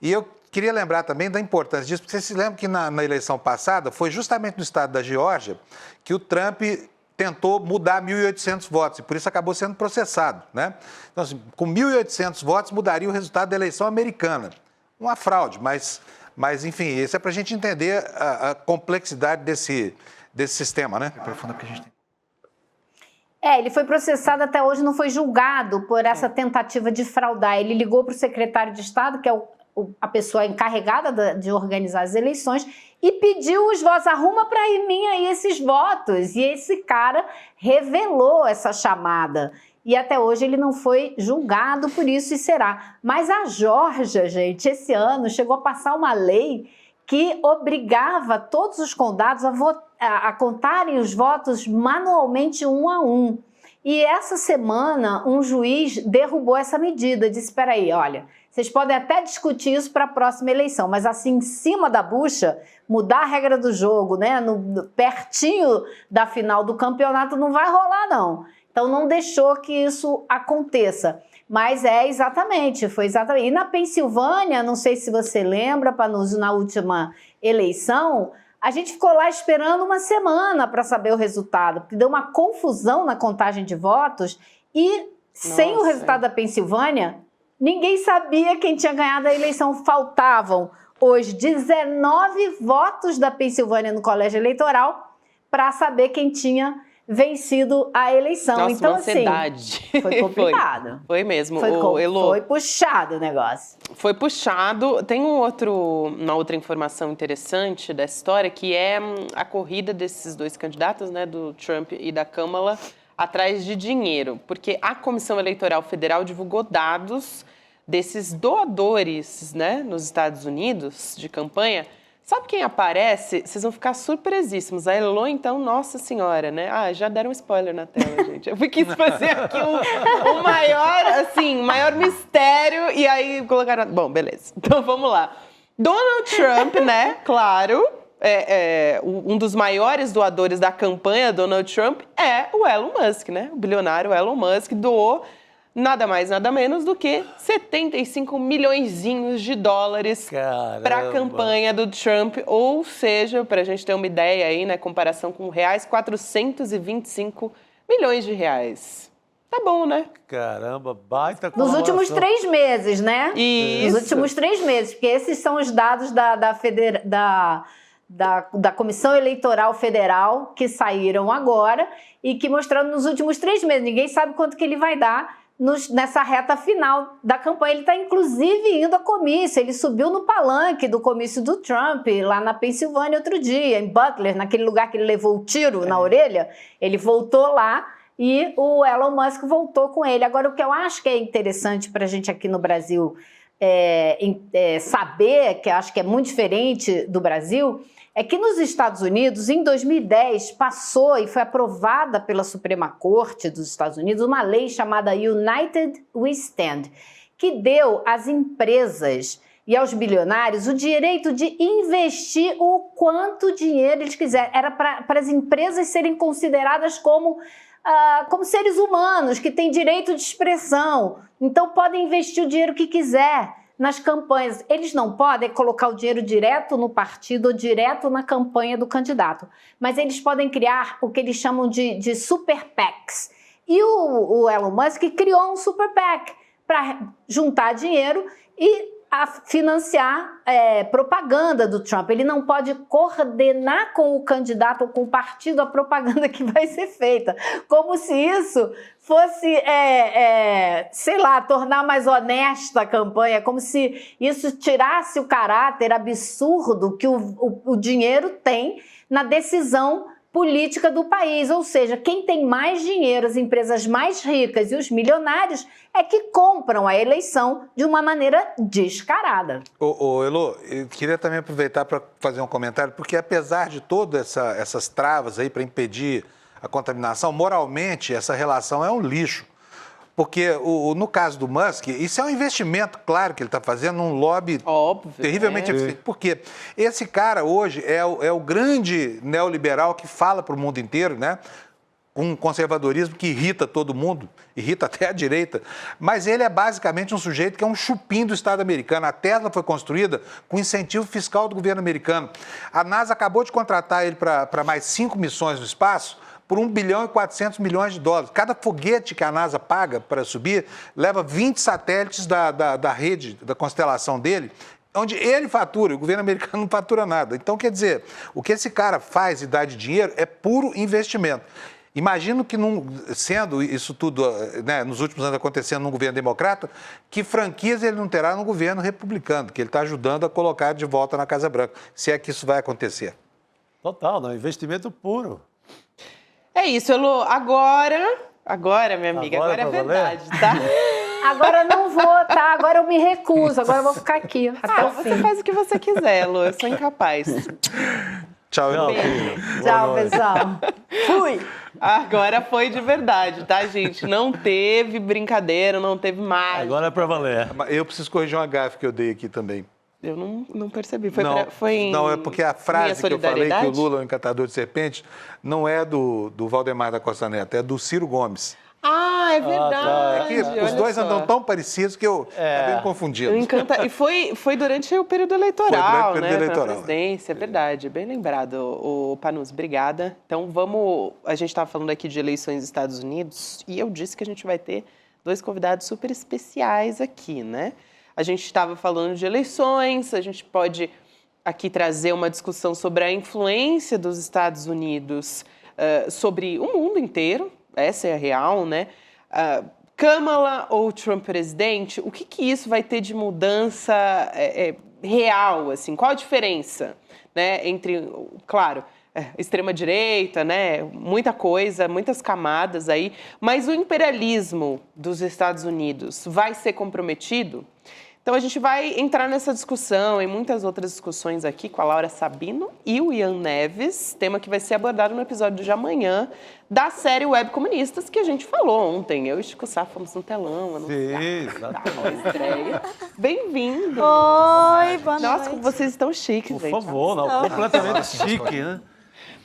E eu queria lembrar também da importância disso, porque você se lembra que na eleição passada foi justamente no estado da Geórgia que o Trump tentou mudar 1.800 votos e por isso acabou sendo processado, né? Então, assim, com 1.800 votos mudaria o resultado da eleição americana. Uma fraude, mas enfim, isso é para a gente entender a complexidade desse sistema, né? É profunda porque a gente tem. Ele foi processado até hoje, não foi julgado por essa tentativa de fraudar. Ele ligou para o secretário de Estado, que é a pessoa encarregada de organizar as eleições, e pediu os votos, arruma para mim aí esses votos. E esse cara revelou essa chamada. E até hoje ele não foi julgado por isso e será. Mas a Geórgia, gente, esse ano chegou a passar uma lei que obrigava todos os condados a contarem os votos manualmente 1 a 1. E essa semana, um juiz derrubou essa medida, disse, espera aí, olha, vocês podem até discutir isso para a próxima eleição, mas assim, em cima da bucha, mudar a regra do jogo, né, pertinho da final do campeonato, não vai rolar, não. Então, não deixou que isso aconteça. Mas foi exatamente. E na Pensilvânia, não sei se você lembra, Panuzio, na última eleição, a gente ficou lá esperando uma semana para saber o resultado, porque deu uma confusão na contagem de votos e, sem o resultado da Pensilvânia, ninguém sabia quem tinha ganhado a eleição. Faltavam hoje 19 votos da Pensilvânia no colégio eleitoral para saber quem tinha vencido a eleição. Nossa, então, uma ansiedade. Assim, foi complicado. Foi mesmo. Foi puxado o negócio. Foi puxado. Tem uma outra informação interessante dessa história, que é a corrida desses dois candidatos, né, do Trump e da Kamala, atrás de dinheiro. Porque a Comissão Eleitoral Federal divulgou dados desses doadores, né, nos Estados Unidos, de campanha. Sabe quem aparece? Vocês vão ficar surpresíssimos. A Elo, então, nossa senhora, né? Ah, já deram um spoiler na tela, gente. Eu quis fazer aqui o maior mistério e aí colocaram... Bom, beleza. Então, vamos lá. Donald Trump, né? Claro, um dos maiores doadores da campanha Donald Trump é o Elon Musk, né? O bilionário Elon Musk doou nada mais, nada menos do que 75 milhõezinhos de dólares para a campanha do Trump, ou seja, para a gente ter uma ideia aí, né, comparação com reais, 425 milhões de reais. Tá bom, né? Caramba, baita Nos últimos 3 meses, né? Isso. Nos últimos 3 meses, porque esses são os dados da Comissão Eleitoral Federal que saíram agora e que mostraram nos últimos 3 meses. Ninguém sabe quanto que ele vai dar nessa reta final da campanha. Ele está, inclusive, indo a comício. Ele subiu no palanque do comício do Trump, lá na Pensilvânia, outro dia, em Butler, naquele lugar que ele levou o tiro na orelha. Ele voltou lá e o Elon Musk voltou com ele. Agora, o que eu acho que é interessante para a gente aqui no Brasil saber, que eu acho que é muito diferente do Brasil, é que nos Estados Unidos, em 2010, passou e foi aprovada pela Suprema Corte dos Estados Unidos uma lei chamada United We Stand, que deu às empresas e aos bilionários o direito de investir o quanto dinheiro eles quiserem. Era para as empresas serem consideradas como seres humanos, que têm direito de expressão. Então, podem investir o dinheiro que quiser nas campanhas. Eles não podem colocar o dinheiro direto no partido ou direto na campanha do candidato, mas eles podem criar o que eles chamam de super PACs. E o Elon Musk criou um super PAC para juntar dinheiro e financiar propaganda do Trump. Ele não pode coordenar com o candidato ou com o partido a propaganda que vai ser feita, como se isso fosse, tornar mais honesta a campanha, como se isso tirasse o caráter absurdo que o dinheiro tem na decisão política do país. Ou seja, quem tem mais dinheiro, as empresas mais ricas e os milionários é que compram a eleição de uma maneira descarada. Elo, eu queria também aproveitar para fazer um comentário, porque apesar de todas essas travas aí para impedir a contaminação, moralmente essa relação é um lixo. Porque no caso do Musk, isso é um investimento, claro, que ele está fazendo, num lobby terrivelmente eficiente. Porque esse cara hoje é o grande neoliberal que fala para o mundo inteiro, né? Um conservadorismo que irrita todo mundo, irrita até a direita. Mas ele é basicamente um sujeito que é um chupim do Estado americano. A Tesla foi construída com incentivo fiscal do governo americano. A NASA acabou de contratar ele para mais 5 missões no espaço, por 1 bilhão e 400 milhões de dólares. Cada foguete que a NASA paga para subir leva 20 satélites da rede, da constelação dele, onde ele fatura, o governo americano não fatura nada. Então, quer dizer, o que esse cara faz e dá de dinheiro é puro investimento. Imagino que, sendo isso tudo, né, nos últimos anos acontecendo num governo democrata, que franquias ele não terá no governo republicano, que ele está ajudando a colocar de volta na Casa Branca, se é que isso vai acontecer. Total, não, investimento puro. É isso, Elo. Agora, minha amiga, agora é verdade, tá? Agora eu não vou, tá? Agora eu me recuso, agora eu vou ficar aqui até o fim. Você faz o que você quiser, Elo, eu sou incapaz. Tchau, Elo. Tchau, pessoal. Fui! Agora foi de verdade, tá, gente? Não teve brincadeira, não teve mágica. Agora é pra valer. Eu preciso corrigir uma gafe que eu dei aqui também. Eu não percebi. Não, é porque a frase que eu falei, que o Lula é um encantador de serpente, não é do Valdemar da Costa Neto, é do Ciro Gomes. Ah, é verdade. É que os dois andam tão parecidos que eu acabei me confundindo. E foi durante o período eleitoral, Foi durante o período né? eleitoral. Na presidência, é verdade. Bem lembrado, o Panus. Obrigada. Então, a gente estava falando aqui de eleições nos Estados Unidos e eu disse que a gente vai ter 2 convidados super especiais aqui, né? A gente estava falando de eleições, a gente pode aqui trazer uma discussão sobre a influência dos Estados Unidos sobre o mundo inteiro. Essa é a real, né? Kamala ou Trump presidente, o que isso vai ter de mudança real, assim? Qual a diferença, né, entre, claro, extrema-direita, né? Muita coisa, muitas camadas aí, mas o imperialismo dos Estados Unidos vai ser comprometido? Então, a gente vai entrar nessa discussão e muitas outras discussões aqui com a Laura Sabino e o Ian Neves, tema que vai ser abordado no episódio de amanhã da série Web Comunistas, que a gente falou ontem. Eu e Chico Sá fomos no telão anunciar a estreia. Bem-vindo! Oi, boa noite. Nossa, como vocês estão chiques, Por gente. favor, não, completamente chique, né?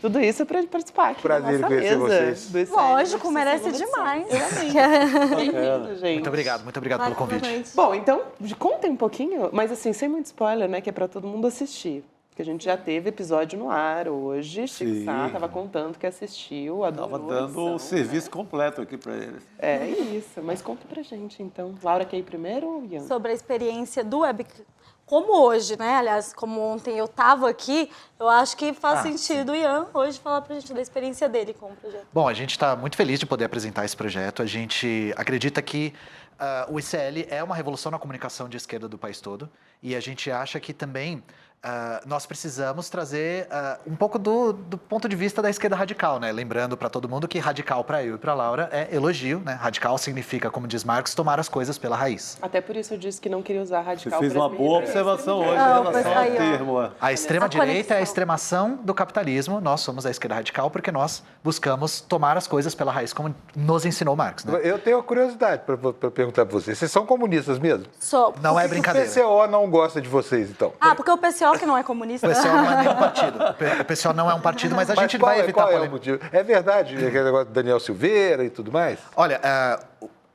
Tudo isso é para participar aqui Prazer da em conhecer vocês. vocês. Lógico, merece demais. Bem-vindo, gente. Muito obrigado pelo convite. Bom, então, contem um pouquinho, mas assim, sem muito spoiler, né, que é para todo mundo assistir. Porque a gente já teve episódio no ar hoje, Chico Sá estava contando que assistiu, adorou. Estava dando o serviço completo aqui para eles. É isso, mas conta pra gente, então. Laura quer ir primeiro ou Ian? Sobre a experiência do Web... Como hoje, né? Aliás, como ontem eu estava aqui, eu acho que faz sentido o Ian hoje falar pra gente da experiência dele com o projeto. Bom, a gente está muito feliz de poder apresentar esse projeto. A gente acredita que o ICL é uma revolução na comunicação de esquerda do país todo. E a gente acha que também nós precisamos trazer um pouco do ponto de vista da esquerda radical, né? Lembrando para todo mundo que radical para eu e para Laura é elogio, né? Radical significa, como diz Marx, tomar as coisas pela raiz. Até por isso eu disse que não queria usar radical. Você fez uma boa observação hoje em relação ao termo. A extrema-direita é a extremação do capitalismo. Nós somos a esquerda radical porque nós buscamos tomar as coisas pela raiz, como nos ensinou Marx, né? Eu tenho uma curiosidade para perguntar para vocês. Vocês são comunistas mesmo? Não é brincadeira. O PCO não gosta de vocês, então? Porque o PCO que não é comunista. O PCO não é nenhum partido. O PCO não é um partido, mas a gente vai evitar qual é o motivo? É verdade, aquele negócio do Daniel Silveira e tudo mais? Olha,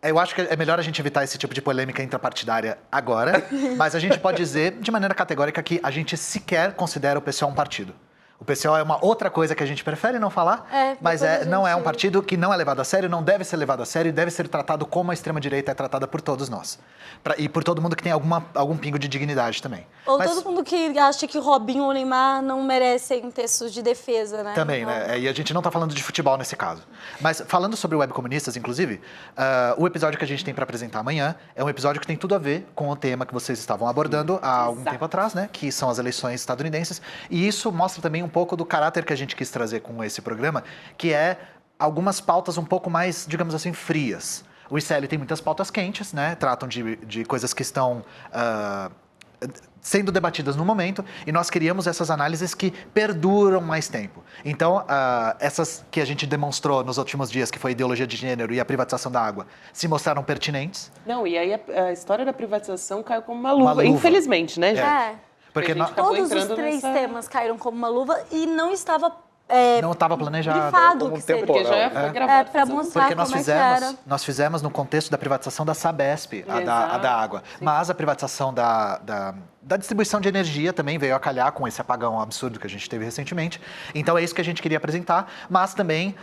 eu acho que é melhor a gente evitar esse tipo de polêmica intrapartidária agora, mas a gente pode dizer de maneira categórica que a gente sequer considera o PCO um partido. O PCO é uma outra coisa que a gente prefere não falar, mas não é um partido que não é levado a sério, não deve ser levado a sério e deve ser tratado como a extrema-direita é tratada por todos nós. E por todo mundo que tem algum pingo de dignidade também. Todo mundo que acha que Robinho ou Neymar não merecem textos de defesa, né? Também, né? E a gente não está falando de futebol nesse caso. Mas falando sobre Web Comunistas, inclusive, o episódio que a gente tem para apresentar amanhã é um episódio que tem tudo a ver com o tema que vocês estavam abordando há algum tempo atrás, né? Que são as eleições estadunidenses. E isso mostra também um pouco do caráter que a gente quis trazer com esse programa, que é algumas pautas um pouco mais, digamos assim, frias. O ICL tem muitas pautas quentes, né? Tratam de coisas que estão sendo debatidas no momento, e nós queríamos essas análises que perduram mais tempo. Então, essas que a gente demonstrou nos últimos dias, que foi a ideologia de gênero e a privatização da água, se mostraram pertinentes. Não, e aí a história da privatização caiu como uma luva. Infelizmente, né, gente? Porque todos os 3 temas caíram como uma luva e não estava... não estava planejado. Grifado que seria. Porque já foi gravado. Para mostrar porque como que era. Nós fizemos no contexto da privatização da Sabesp, a da água. Sim. Mas a privatização da distribuição de energia também veio a calhar com esse apagão absurdo que a gente teve recentemente. Então é isso que a gente queria apresentar. Mas também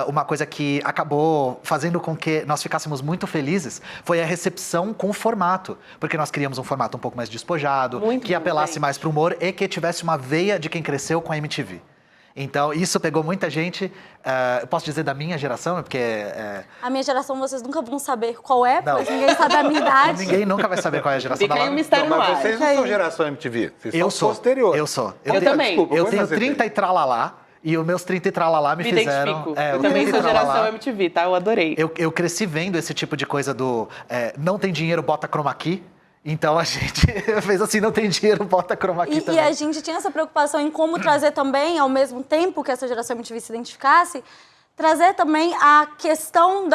uma coisa que acabou fazendo com que nós ficássemos muito felizes foi a recepção com o formato. Porque nós queríamos um formato um pouco mais despojado, que apelasse mais para o humor e que tivesse uma veia de quem cresceu com a MTV. Então, isso pegou muita gente, eu posso dizer da minha geração, porque... A minha geração vocês nunca vão saber qual é, pois ninguém sabe a minha idade. Ninguém nunca vai saber qual é a geração da Laura. Mas vocês não são geração MTV, vocês são posterior. Eu sou. Eu também. Desculpa, eu tenho 30 e tralalá, e os meus 30 e tralalá me fizeram... Identifico. Eu também sou geração MTV, tá? Eu adorei. Eu cresci vendo esse tipo de coisa do não tem dinheiro, bota chroma key. Então a gente fez assim, não tem dinheiro, bota chroma key também. E a gente tinha essa preocupação em como trazer também, ao mesmo tempo que essa geração MTV se identificasse, trazer também a questão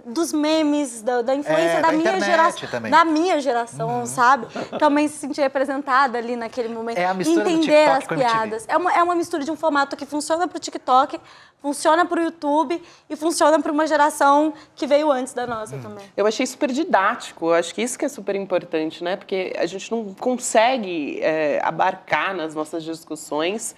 dos memes, da influência da minha geração. Também. Da minha geração, sabe? Também se sentir representada ali naquele momento. É a mistura entender do as piadas. É uma mistura de um formato que funciona pro TikTok, funciona pro YouTube e funciona para uma geração que veio antes da nossa também. Eu achei super didático, eu acho que isso que é super importante, né? Porque a gente não consegue abarcar nas nossas discussões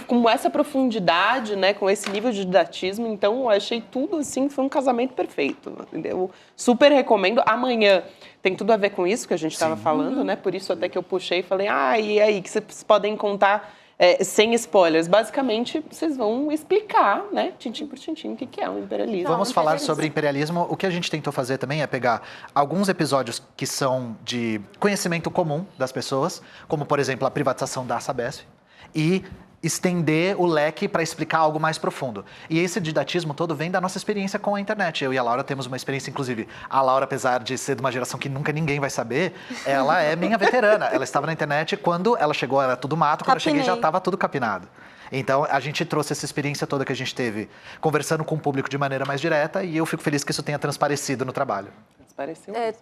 com essa profundidade, né, com esse nível de didatismo. Então, eu achei tudo assim, foi um casamento perfeito. Eu super recomendo. Amanhã tem tudo a ver com isso que a gente estava falando, né? Por isso até que eu puxei e falei, e aí, que vocês podem contar sem spoilers. Basicamente, vocês vão explicar, né, tintim por tintim, o que é o imperialismo. Vamos falar sobre imperialismo. O que a gente tentou fazer também é pegar alguns episódios que são de conhecimento comum das pessoas, como, por exemplo, a privatização da Sabesp, e estender o leque para explicar algo mais profundo. E esse didatismo todo vem da nossa experiência com a internet. Eu e a Laura temos uma experiência, inclusive, a Laura, apesar de ser de uma geração que nunca ninguém vai saber, ela é minha veterana. Ela estava na internet quando ela chegou, era tudo mato, quando eu cheguei já estava tudo capinado. Então, a gente trouxe essa experiência toda que a gente teve conversando com o público de maneira mais direta e eu fico feliz que isso tenha transparecido no trabalho.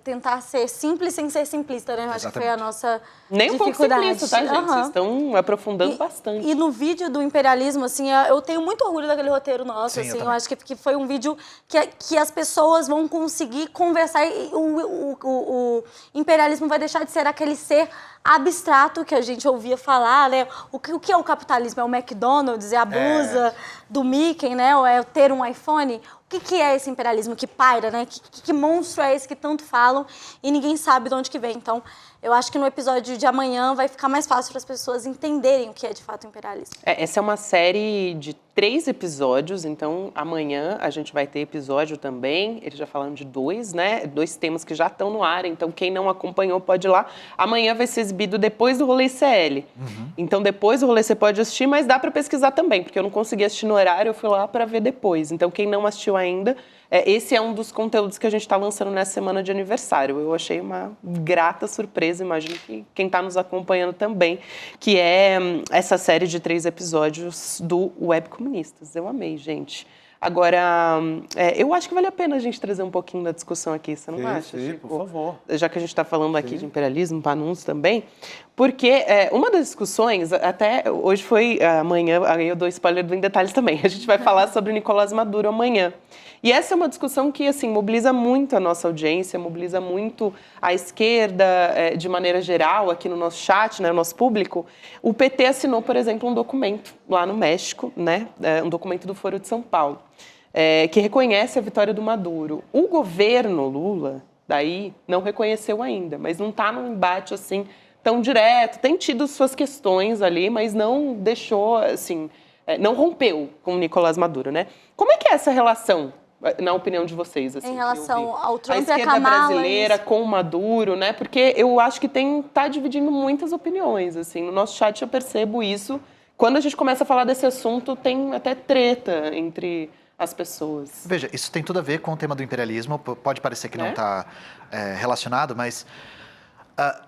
Tentar ser simples sem ser simplista, né? Eu acho que foi a nossa Nem um pouco dificuldade. simplista, tá, gente? Vocês estão aprofundando bastante. E no vídeo do imperialismo, assim, eu tenho muito orgulho daquele roteiro nosso, Sim, assim. Eu acho que foi um vídeo que as pessoas vão conseguir conversar e o imperialismo vai deixar de ser aquele ser abstrato que a gente ouvia falar, né? O que é o capitalismo? É o McDonald's? É a blusa do Mickey, né? Ou é ter um iPhone? O que é esse imperialismo que paira, né? Que monstro é esse que tanto falam e ninguém sabe de onde que vem? Então, eu acho que no episódio de amanhã vai ficar mais fácil para as pessoas entenderem o que é de fato o imperialismo. Essa é uma série de 3 episódios, então amanhã a gente vai ter episódio também. Eles já falaram de 2, né? 2 temas que já estão no ar, então quem não acompanhou pode ir lá. Amanhã vai ser exibido depois do Rolê CL. Então depois do Rolê você pode assistir, mas dá para pesquisar também, porque eu não consegui assistir no horário, eu fui lá para ver depois. Então quem não assistiu ainda, esse é um dos conteúdos que a gente está lançando nessa semana de aniversário. Eu achei uma grata surpresa, imagino que quem está nos acompanhando também, que é essa série de 3 episódios do Web Comunistas. Eu amei, gente. Agora, eu acho que vale a pena a gente trazer um pouquinho da discussão aqui, você não acha? Sim, por favor. Já que a gente está falando aqui de imperialismo, Panuns também, porque uma das discussões, até hoje foi amanhã, aí eu dou spoiler do Em Detalhes também, a gente vai falar sobre o Nicolás Maduro amanhã. E essa é uma discussão que, assim, mobiliza muito a nossa audiência, mobiliza muito a esquerda, de maneira geral, aqui no nosso chat, né, no nosso público. O PT assinou, por exemplo, um documento lá no México, né, um documento do Foro de São Paulo, que reconhece a vitória do Maduro. O governo Lula, daí, não reconheceu ainda, mas não está num embate, assim, tão direto. Tem tido suas questões ali, mas não deixou, assim, não rompeu com o Nicolás Maduro, né? Como é que é essa relação, na opinião de vocês? Assim, em relação ao Trump a esquerda e a Kamala, brasileira com o Maduro, né? Porque eu acho que tá dividindo muitas opiniões, assim. No nosso chat eu percebo isso. Quando a gente começa a falar desse assunto, tem até treta entre as pessoas. Veja, isso tem tudo a ver com o tema do imperialismo. Pode parecer que não está relacionado, mas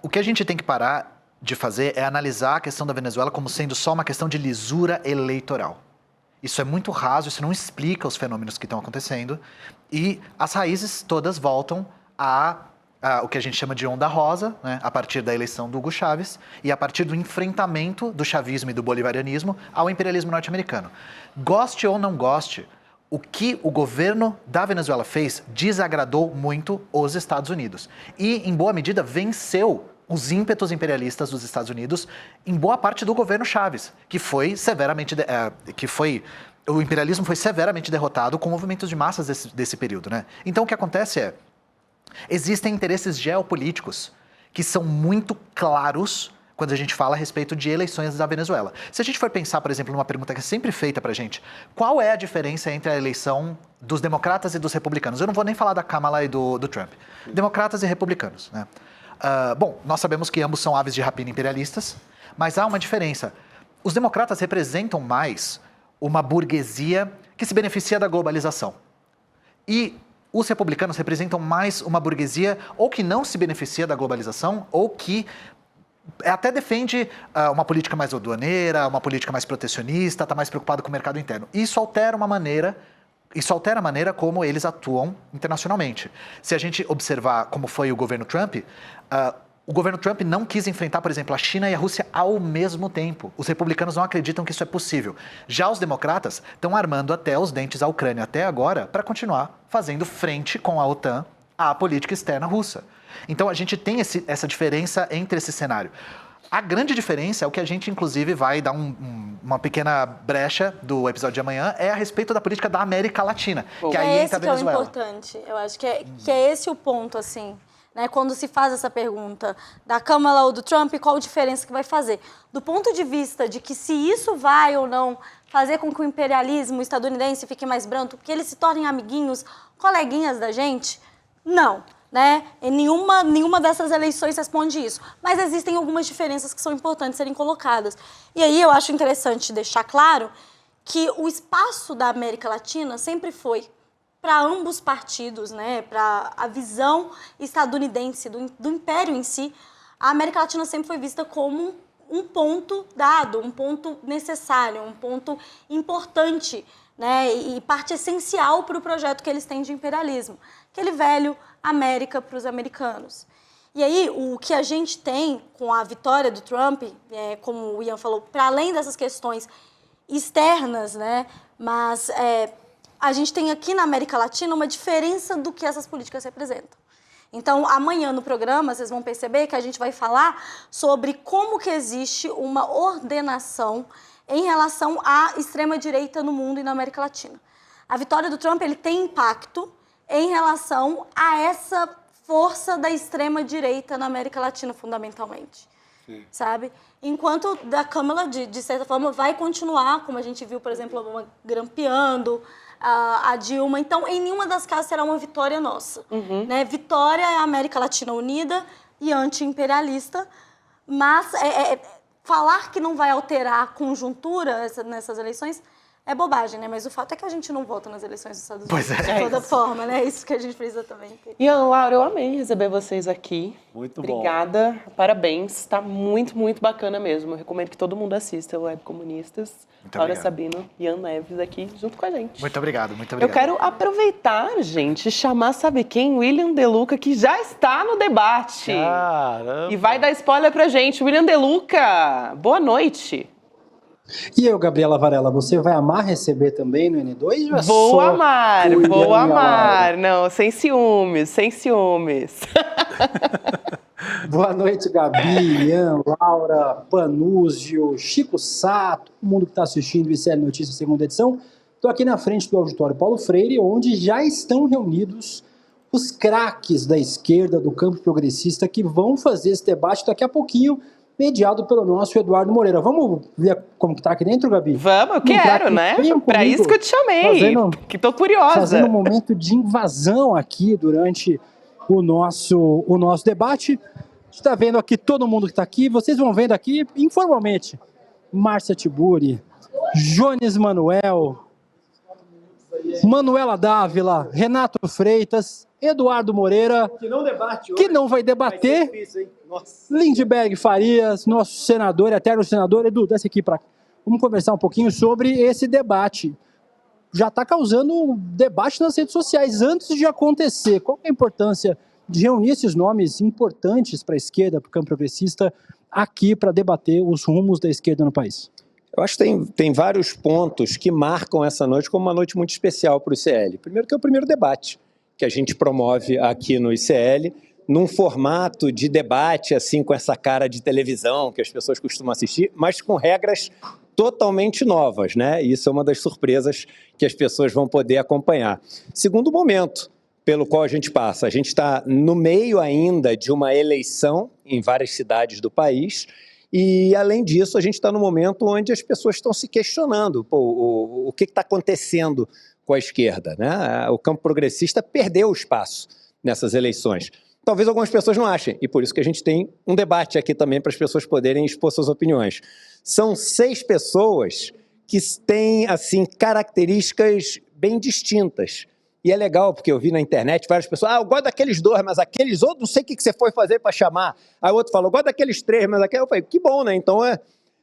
o que a gente tem que parar de fazer é analisar a questão da Venezuela como sendo só uma questão de lisura eleitoral. Isso é muito raso, isso não explica os fenômenos que estão acontecendo. E as raízes todas voltam a o que a gente chama de onda rosa, né, a partir da eleição do Hugo Chávez e a partir do enfrentamento do chavismo e do bolivarianismo ao imperialismo norte-americano. Goste ou não goste, o que o governo da Venezuela fez desagradou muito os Estados Unidos. E, em boa medida, venceu os ímpetos imperialistas dos Estados Unidos em boa parte do governo Chávez, que foi severamente... o imperialismo foi severamente derrotado com movimentos de massas desse período, né? Então, o que acontece é... existem interesses geopolíticos que são muito claros quando a gente fala a respeito de eleições da Venezuela. Se a gente for pensar, por exemplo, numa pergunta que é sempre feita pra gente, qual é a diferença entre a eleição dos democratas e dos republicanos? Eu não vou nem falar da Kamala e do Trump. Democratas e republicanos, né? Bom, nós sabemos que ambos são aves de rapina imperialistas, mas há uma diferença. Os democratas representam mais uma burguesia que se beneficia da globalização. E os republicanos representam mais uma burguesia ou que não se beneficia da globalização ou que até defende uma política mais aduaneira, uma política mais protecionista, está mais preocupado com o mercado interno. Isso altera a maneira como eles atuam internacionalmente. Se a gente observar como foi o governo Trump, o governo Trump não quis enfrentar, por exemplo, a China e a Rússia ao mesmo tempo. Os republicanos não acreditam que isso é possível. Já os democratas estão armando até os dentes a Ucrânia até agora para continuar fazendo frente com a OTAN à política externa russa. Então a gente tem essa diferença entre esse cenário. A grande diferença é o que a gente, inclusive, vai dar uma pequena brecha do episódio de amanhã, é a respeito da política da América Latina, que aí entra a Venezuela. É esse que é o importante. Eu acho que é esse o ponto, assim, né? Quando se faz essa pergunta da Kamala ou do Trump, qual a diferença que vai fazer? Do ponto de vista de que se isso vai ou não fazer com que o imperialismo estadunidense fique mais branco, que eles se tornem amiguinhos, coleguinhas da gente, não. Né? E nenhuma dessas eleições responde isso. Mas existem algumas diferenças que são importantes serem colocadas. E aí eu acho interessante deixar claro que o espaço da América Latina sempre foi para ambos partidos, né? Para a visão estadunidense do império em si. A América Latina sempre foi vista como um ponto dado, um ponto necessário, um ponto importante, né? E parte essencial para o projeto que eles têm de imperialismo. Aquele velho América para os americanos. E aí, o que a gente tem com a vitória do Trump, como o Ian falou, para além dessas questões externas, né, mas a gente tem aqui na América Latina uma diferença do que essas políticas representam. Então, amanhã no programa, vocês vão perceber que a gente vai falar sobre como que existe uma ordenação em relação à extrema-direita no mundo e na América Latina. A vitória do Trump ele tem impacto em relação a essa força da extrema-direita na América Latina, fundamentalmente. Sim. Sabe? Enquanto da Kamala, de certa forma, vai continuar, como a gente viu, por exemplo, grampeando a Dilma. Então, em nenhuma das casas será uma vitória nossa. Uhum. Né? Vitória é a América Latina unida e anti-imperialista, mas falar que não vai alterar a conjuntura nessas eleições é bobagem, né? Mas o fato é que a gente não vota nas eleições dos Estados Unidos de toda forma, né? É isso que a gente precisa também ter. Ian, Laura, eu amei receber vocês aqui. Muito bom. Obrigada, parabéns. Tá muito, muito bacana mesmo. Eu recomendo que todo mundo assista o Web Comunistas. Laura Sabino e Ian Neves aqui junto com a gente. Muito obrigado, muito obrigado. Eu quero aproveitar, gente, chamar, sabe quem? William De Luca, que já está no debate. Caramba! E vai dar spoiler pra gente. William De Luca, boa noite. E eu, Gabriela Varela, você vai amar receber também no N2? Vou amar. Não, sem ciúmes, sem ciúmes. Boa noite, Gabi, Ian, Laura, Panúzio, Chico Sato, todo mundo que está assistindo o ICL Notícias segunda edição. Estou aqui na frente do auditório Paulo Freire, onde já estão reunidos os craques da esquerda, do campo progressista, que vão fazer esse debate daqui a pouquinho, mediado pelo nosso Eduardo Moreira. Vamos ver como que tá aqui dentro, Gabi? Vamos, eu quero, né? Para isso que eu te chamei, que tô curiosa. Fazendo um momento de invasão aqui durante o nosso debate. A gente tá vendo aqui todo mundo que está aqui. Vocês vão vendo aqui, informalmente, Márcia Tiburi, Jones Manuel, Manuela Dávila, Renato Freitas, Eduardo Moreira, que não vai debater, vai ser difícil, hein? Lindbergh Farias, nosso senador, eterno senador. Edu, desce aqui para cá. Vamos conversar um pouquinho sobre esse debate. Já está causando debate nas redes sociais antes de acontecer. Qual é a importância de reunir esses nomes importantes para a esquerda, para o campo progressista, aqui para debater os rumos da esquerda no país? Eu acho que tem vários pontos que marcam essa noite como uma noite muito especial para o ICL. Primeiro que é o primeiro debate que a gente promove aqui no ICL, num formato de debate, assim, com essa cara de televisão que as pessoas costumam assistir, mas com regras totalmente novas, né? Isso é uma das surpresas que as pessoas vão poder acompanhar. Segundo momento pelo qual a gente passa, a gente está no meio ainda de uma eleição em várias cidades do país e, além disso, a gente está no momento onde as pessoas estão se questionando o que está acontecendo com a esquerda, né? O campo progressista perdeu o espaço nessas eleições. Talvez algumas pessoas não achem, e por isso que a gente tem um debate aqui também para as pessoas poderem expor suas opiniões. São 6 pessoas que têm, assim, características bem distintas E é legal, porque eu vi na internet várias pessoas, eu gosto daqueles 2, mas aqueles outros, não sei o que você foi fazer para chamar. Aí o outro falou, eu gosto daqueles 3, mas aquele... Eu falei, que bom, né? Então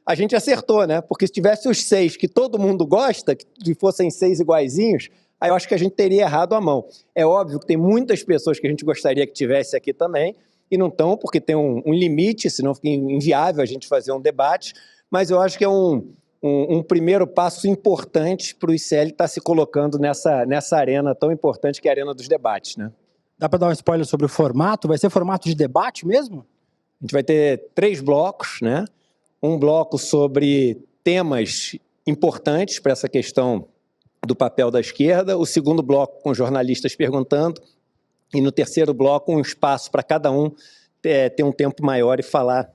a gente acertou, né? Porque se tivesse os 6 que todo mundo gosta, que fossem 6 iguaizinhos, aí eu acho que a gente teria errado a mão. É óbvio que tem muitas pessoas que a gente gostaria que tivesse aqui também, e não estão, porque tem um limite, senão fica inviável a gente fazer um debate, mas eu acho que é um primeiro passo importante para o ICL estar se colocando nessa arena tão importante que é a arena dos debates, né? Dá para dar um spoiler sobre o formato? Vai ser formato de debate mesmo? A gente vai ter 3 blocos, né? Um bloco sobre temas importantes para essa questão do papel da esquerda, o segundo bloco com jornalistas perguntando, e no terceiro bloco um espaço para cada um ter um tempo maior e falar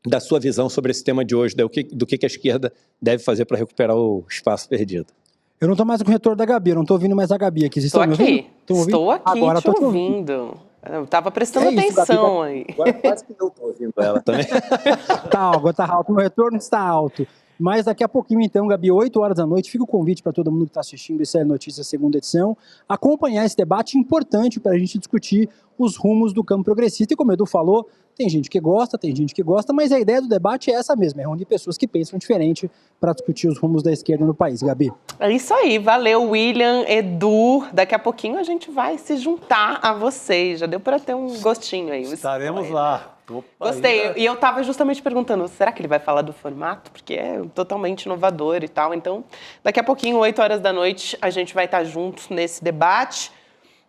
da sua visão sobre esse tema de hoje, do que a esquerda deve fazer para recuperar o espaço perdido. Eu não estou mais com o retorno da Gabi, eu não estou ouvindo mais a Gabi aqui. Vocês estão me ouvindo? Estou aqui agora te ouvindo. Eu estava prestando atenção aí. Agora quase que não estou ouvindo ela também. Agora está alto, meu retorno está alto. Mas daqui a pouquinho, então, Gabi, 8 horas da noite, fica o convite para todo mundo que está assistindo ICL Notícias segunda edição, acompanhar esse debate importante para a gente discutir os rumos do campo progressista. E como o Edu falou, tem gente que gosta, mas a ideia do debate é essa mesma, é reunir pessoas que pensam diferente para discutir os rumos da esquerda no país. Gabi. É isso aí, valeu, William, Edu. Daqui a pouquinho a gente vai se juntar a vocês. Já deu para ter um gostinho aí. Estaremos lá. Gostei. E eu estava justamente perguntando, será que ele vai falar do formato? Porque é totalmente inovador e tal. Então, daqui a pouquinho, 8 horas da noite, a gente vai estar juntos nesse debate.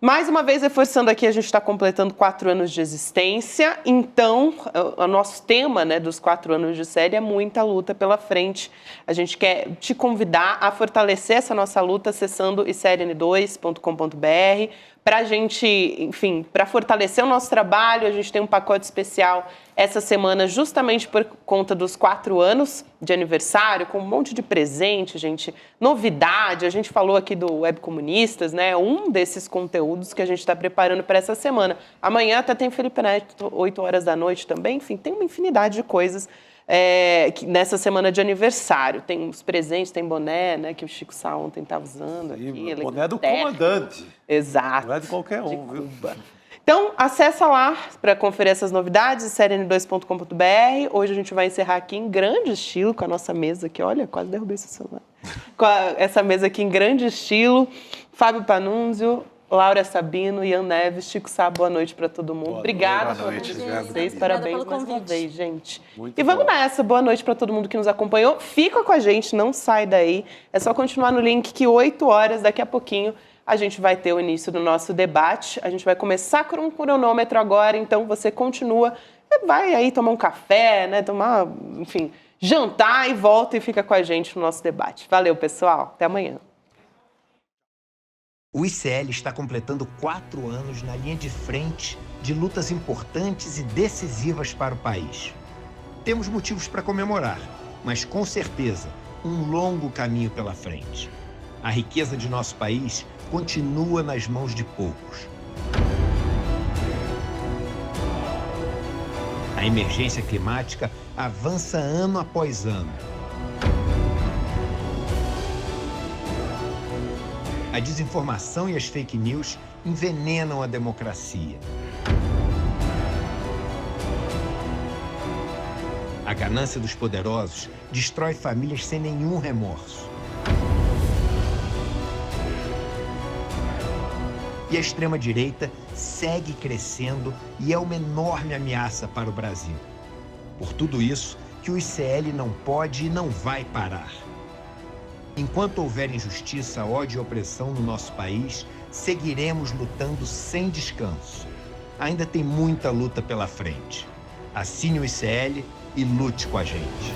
Mais uma vez, reforçando aqui, a gente está completando 4 anos de existência. Então, o nosso tema, né, dos 4 anos de série é muita luta pela frente. A gente quer te convidar a fortalecer essa nossa luta acessando icln2.com.br. Para a gente, enfim, para fortalecer o nosso trabalho, a gente tem um pacote especial essa semana justamente por conta dos 4 anos de aniversário, com um monte de presente, gente, novidade. A gente falou aqui do Web Comunistas, né? Um desses conteúdos que a gente está preparando para essa semana. Amanhã até tem Felipe Neto, 8 horas da noite também. Enfim, tem uma infinidade de coisas nessa semana de aniversário. Tem os presentes, tem boné, né, que o Chico Sá ontem estava usando aqui. Boné do comandante. Exato. Não é de qualquer um, viu? Então, acessa lá para conferir essas novidades, icln2.com.br. Hoje a gente vai encerrar aqui em grande estilo, com a nossa mesa aqui. Olha, quase derrubei esse celular. Com essa mesa aqui em grande estilo. Fábio Panunzio, Laura Sabino, Ian Neves, Chico Sá, boa noite para todo mundo. Obrigada por vocês, parabéns mais uma vez, gente. E vamos nessa, boa noite para todo mundo que nos acompanhou. Fica com a gente, não sai daí. É só continuar no link que 8 horas, daqui a pouquinho, a gente vai ter o início do nosso debate. A gente vai começar com um cronômetro agora, então você continua, vai aí tomar um café, né, enfim, jantar e volta e fica com a gente no nosso debate. Valeu, pessoal. Até amanhã. O ICL está completando 4 anos na linha de frente de lutas importantes e decisivas para o país. Temos motivos para comemorar, mas com certeza um longo caminho pela frente. A riqueza de nosso país continua nas mãos de poucos. A emergência climática avança ano após ano. A desinformação e as fake news envenenam a democracia. A ganância dos poderosos destrói famílias sem nenhum remorso. E a extrema-direita segue crescendo e é uma enorme ameaça para o Brasil. Por tudo isso, que o ICL não pode e não vai parar. Enquanto houver injustiça, ódio e opressão no nosso país, seguiremos lutando sem descanso. Ainda tem muita luta pela frente. Assine o ICL e lute com a gente.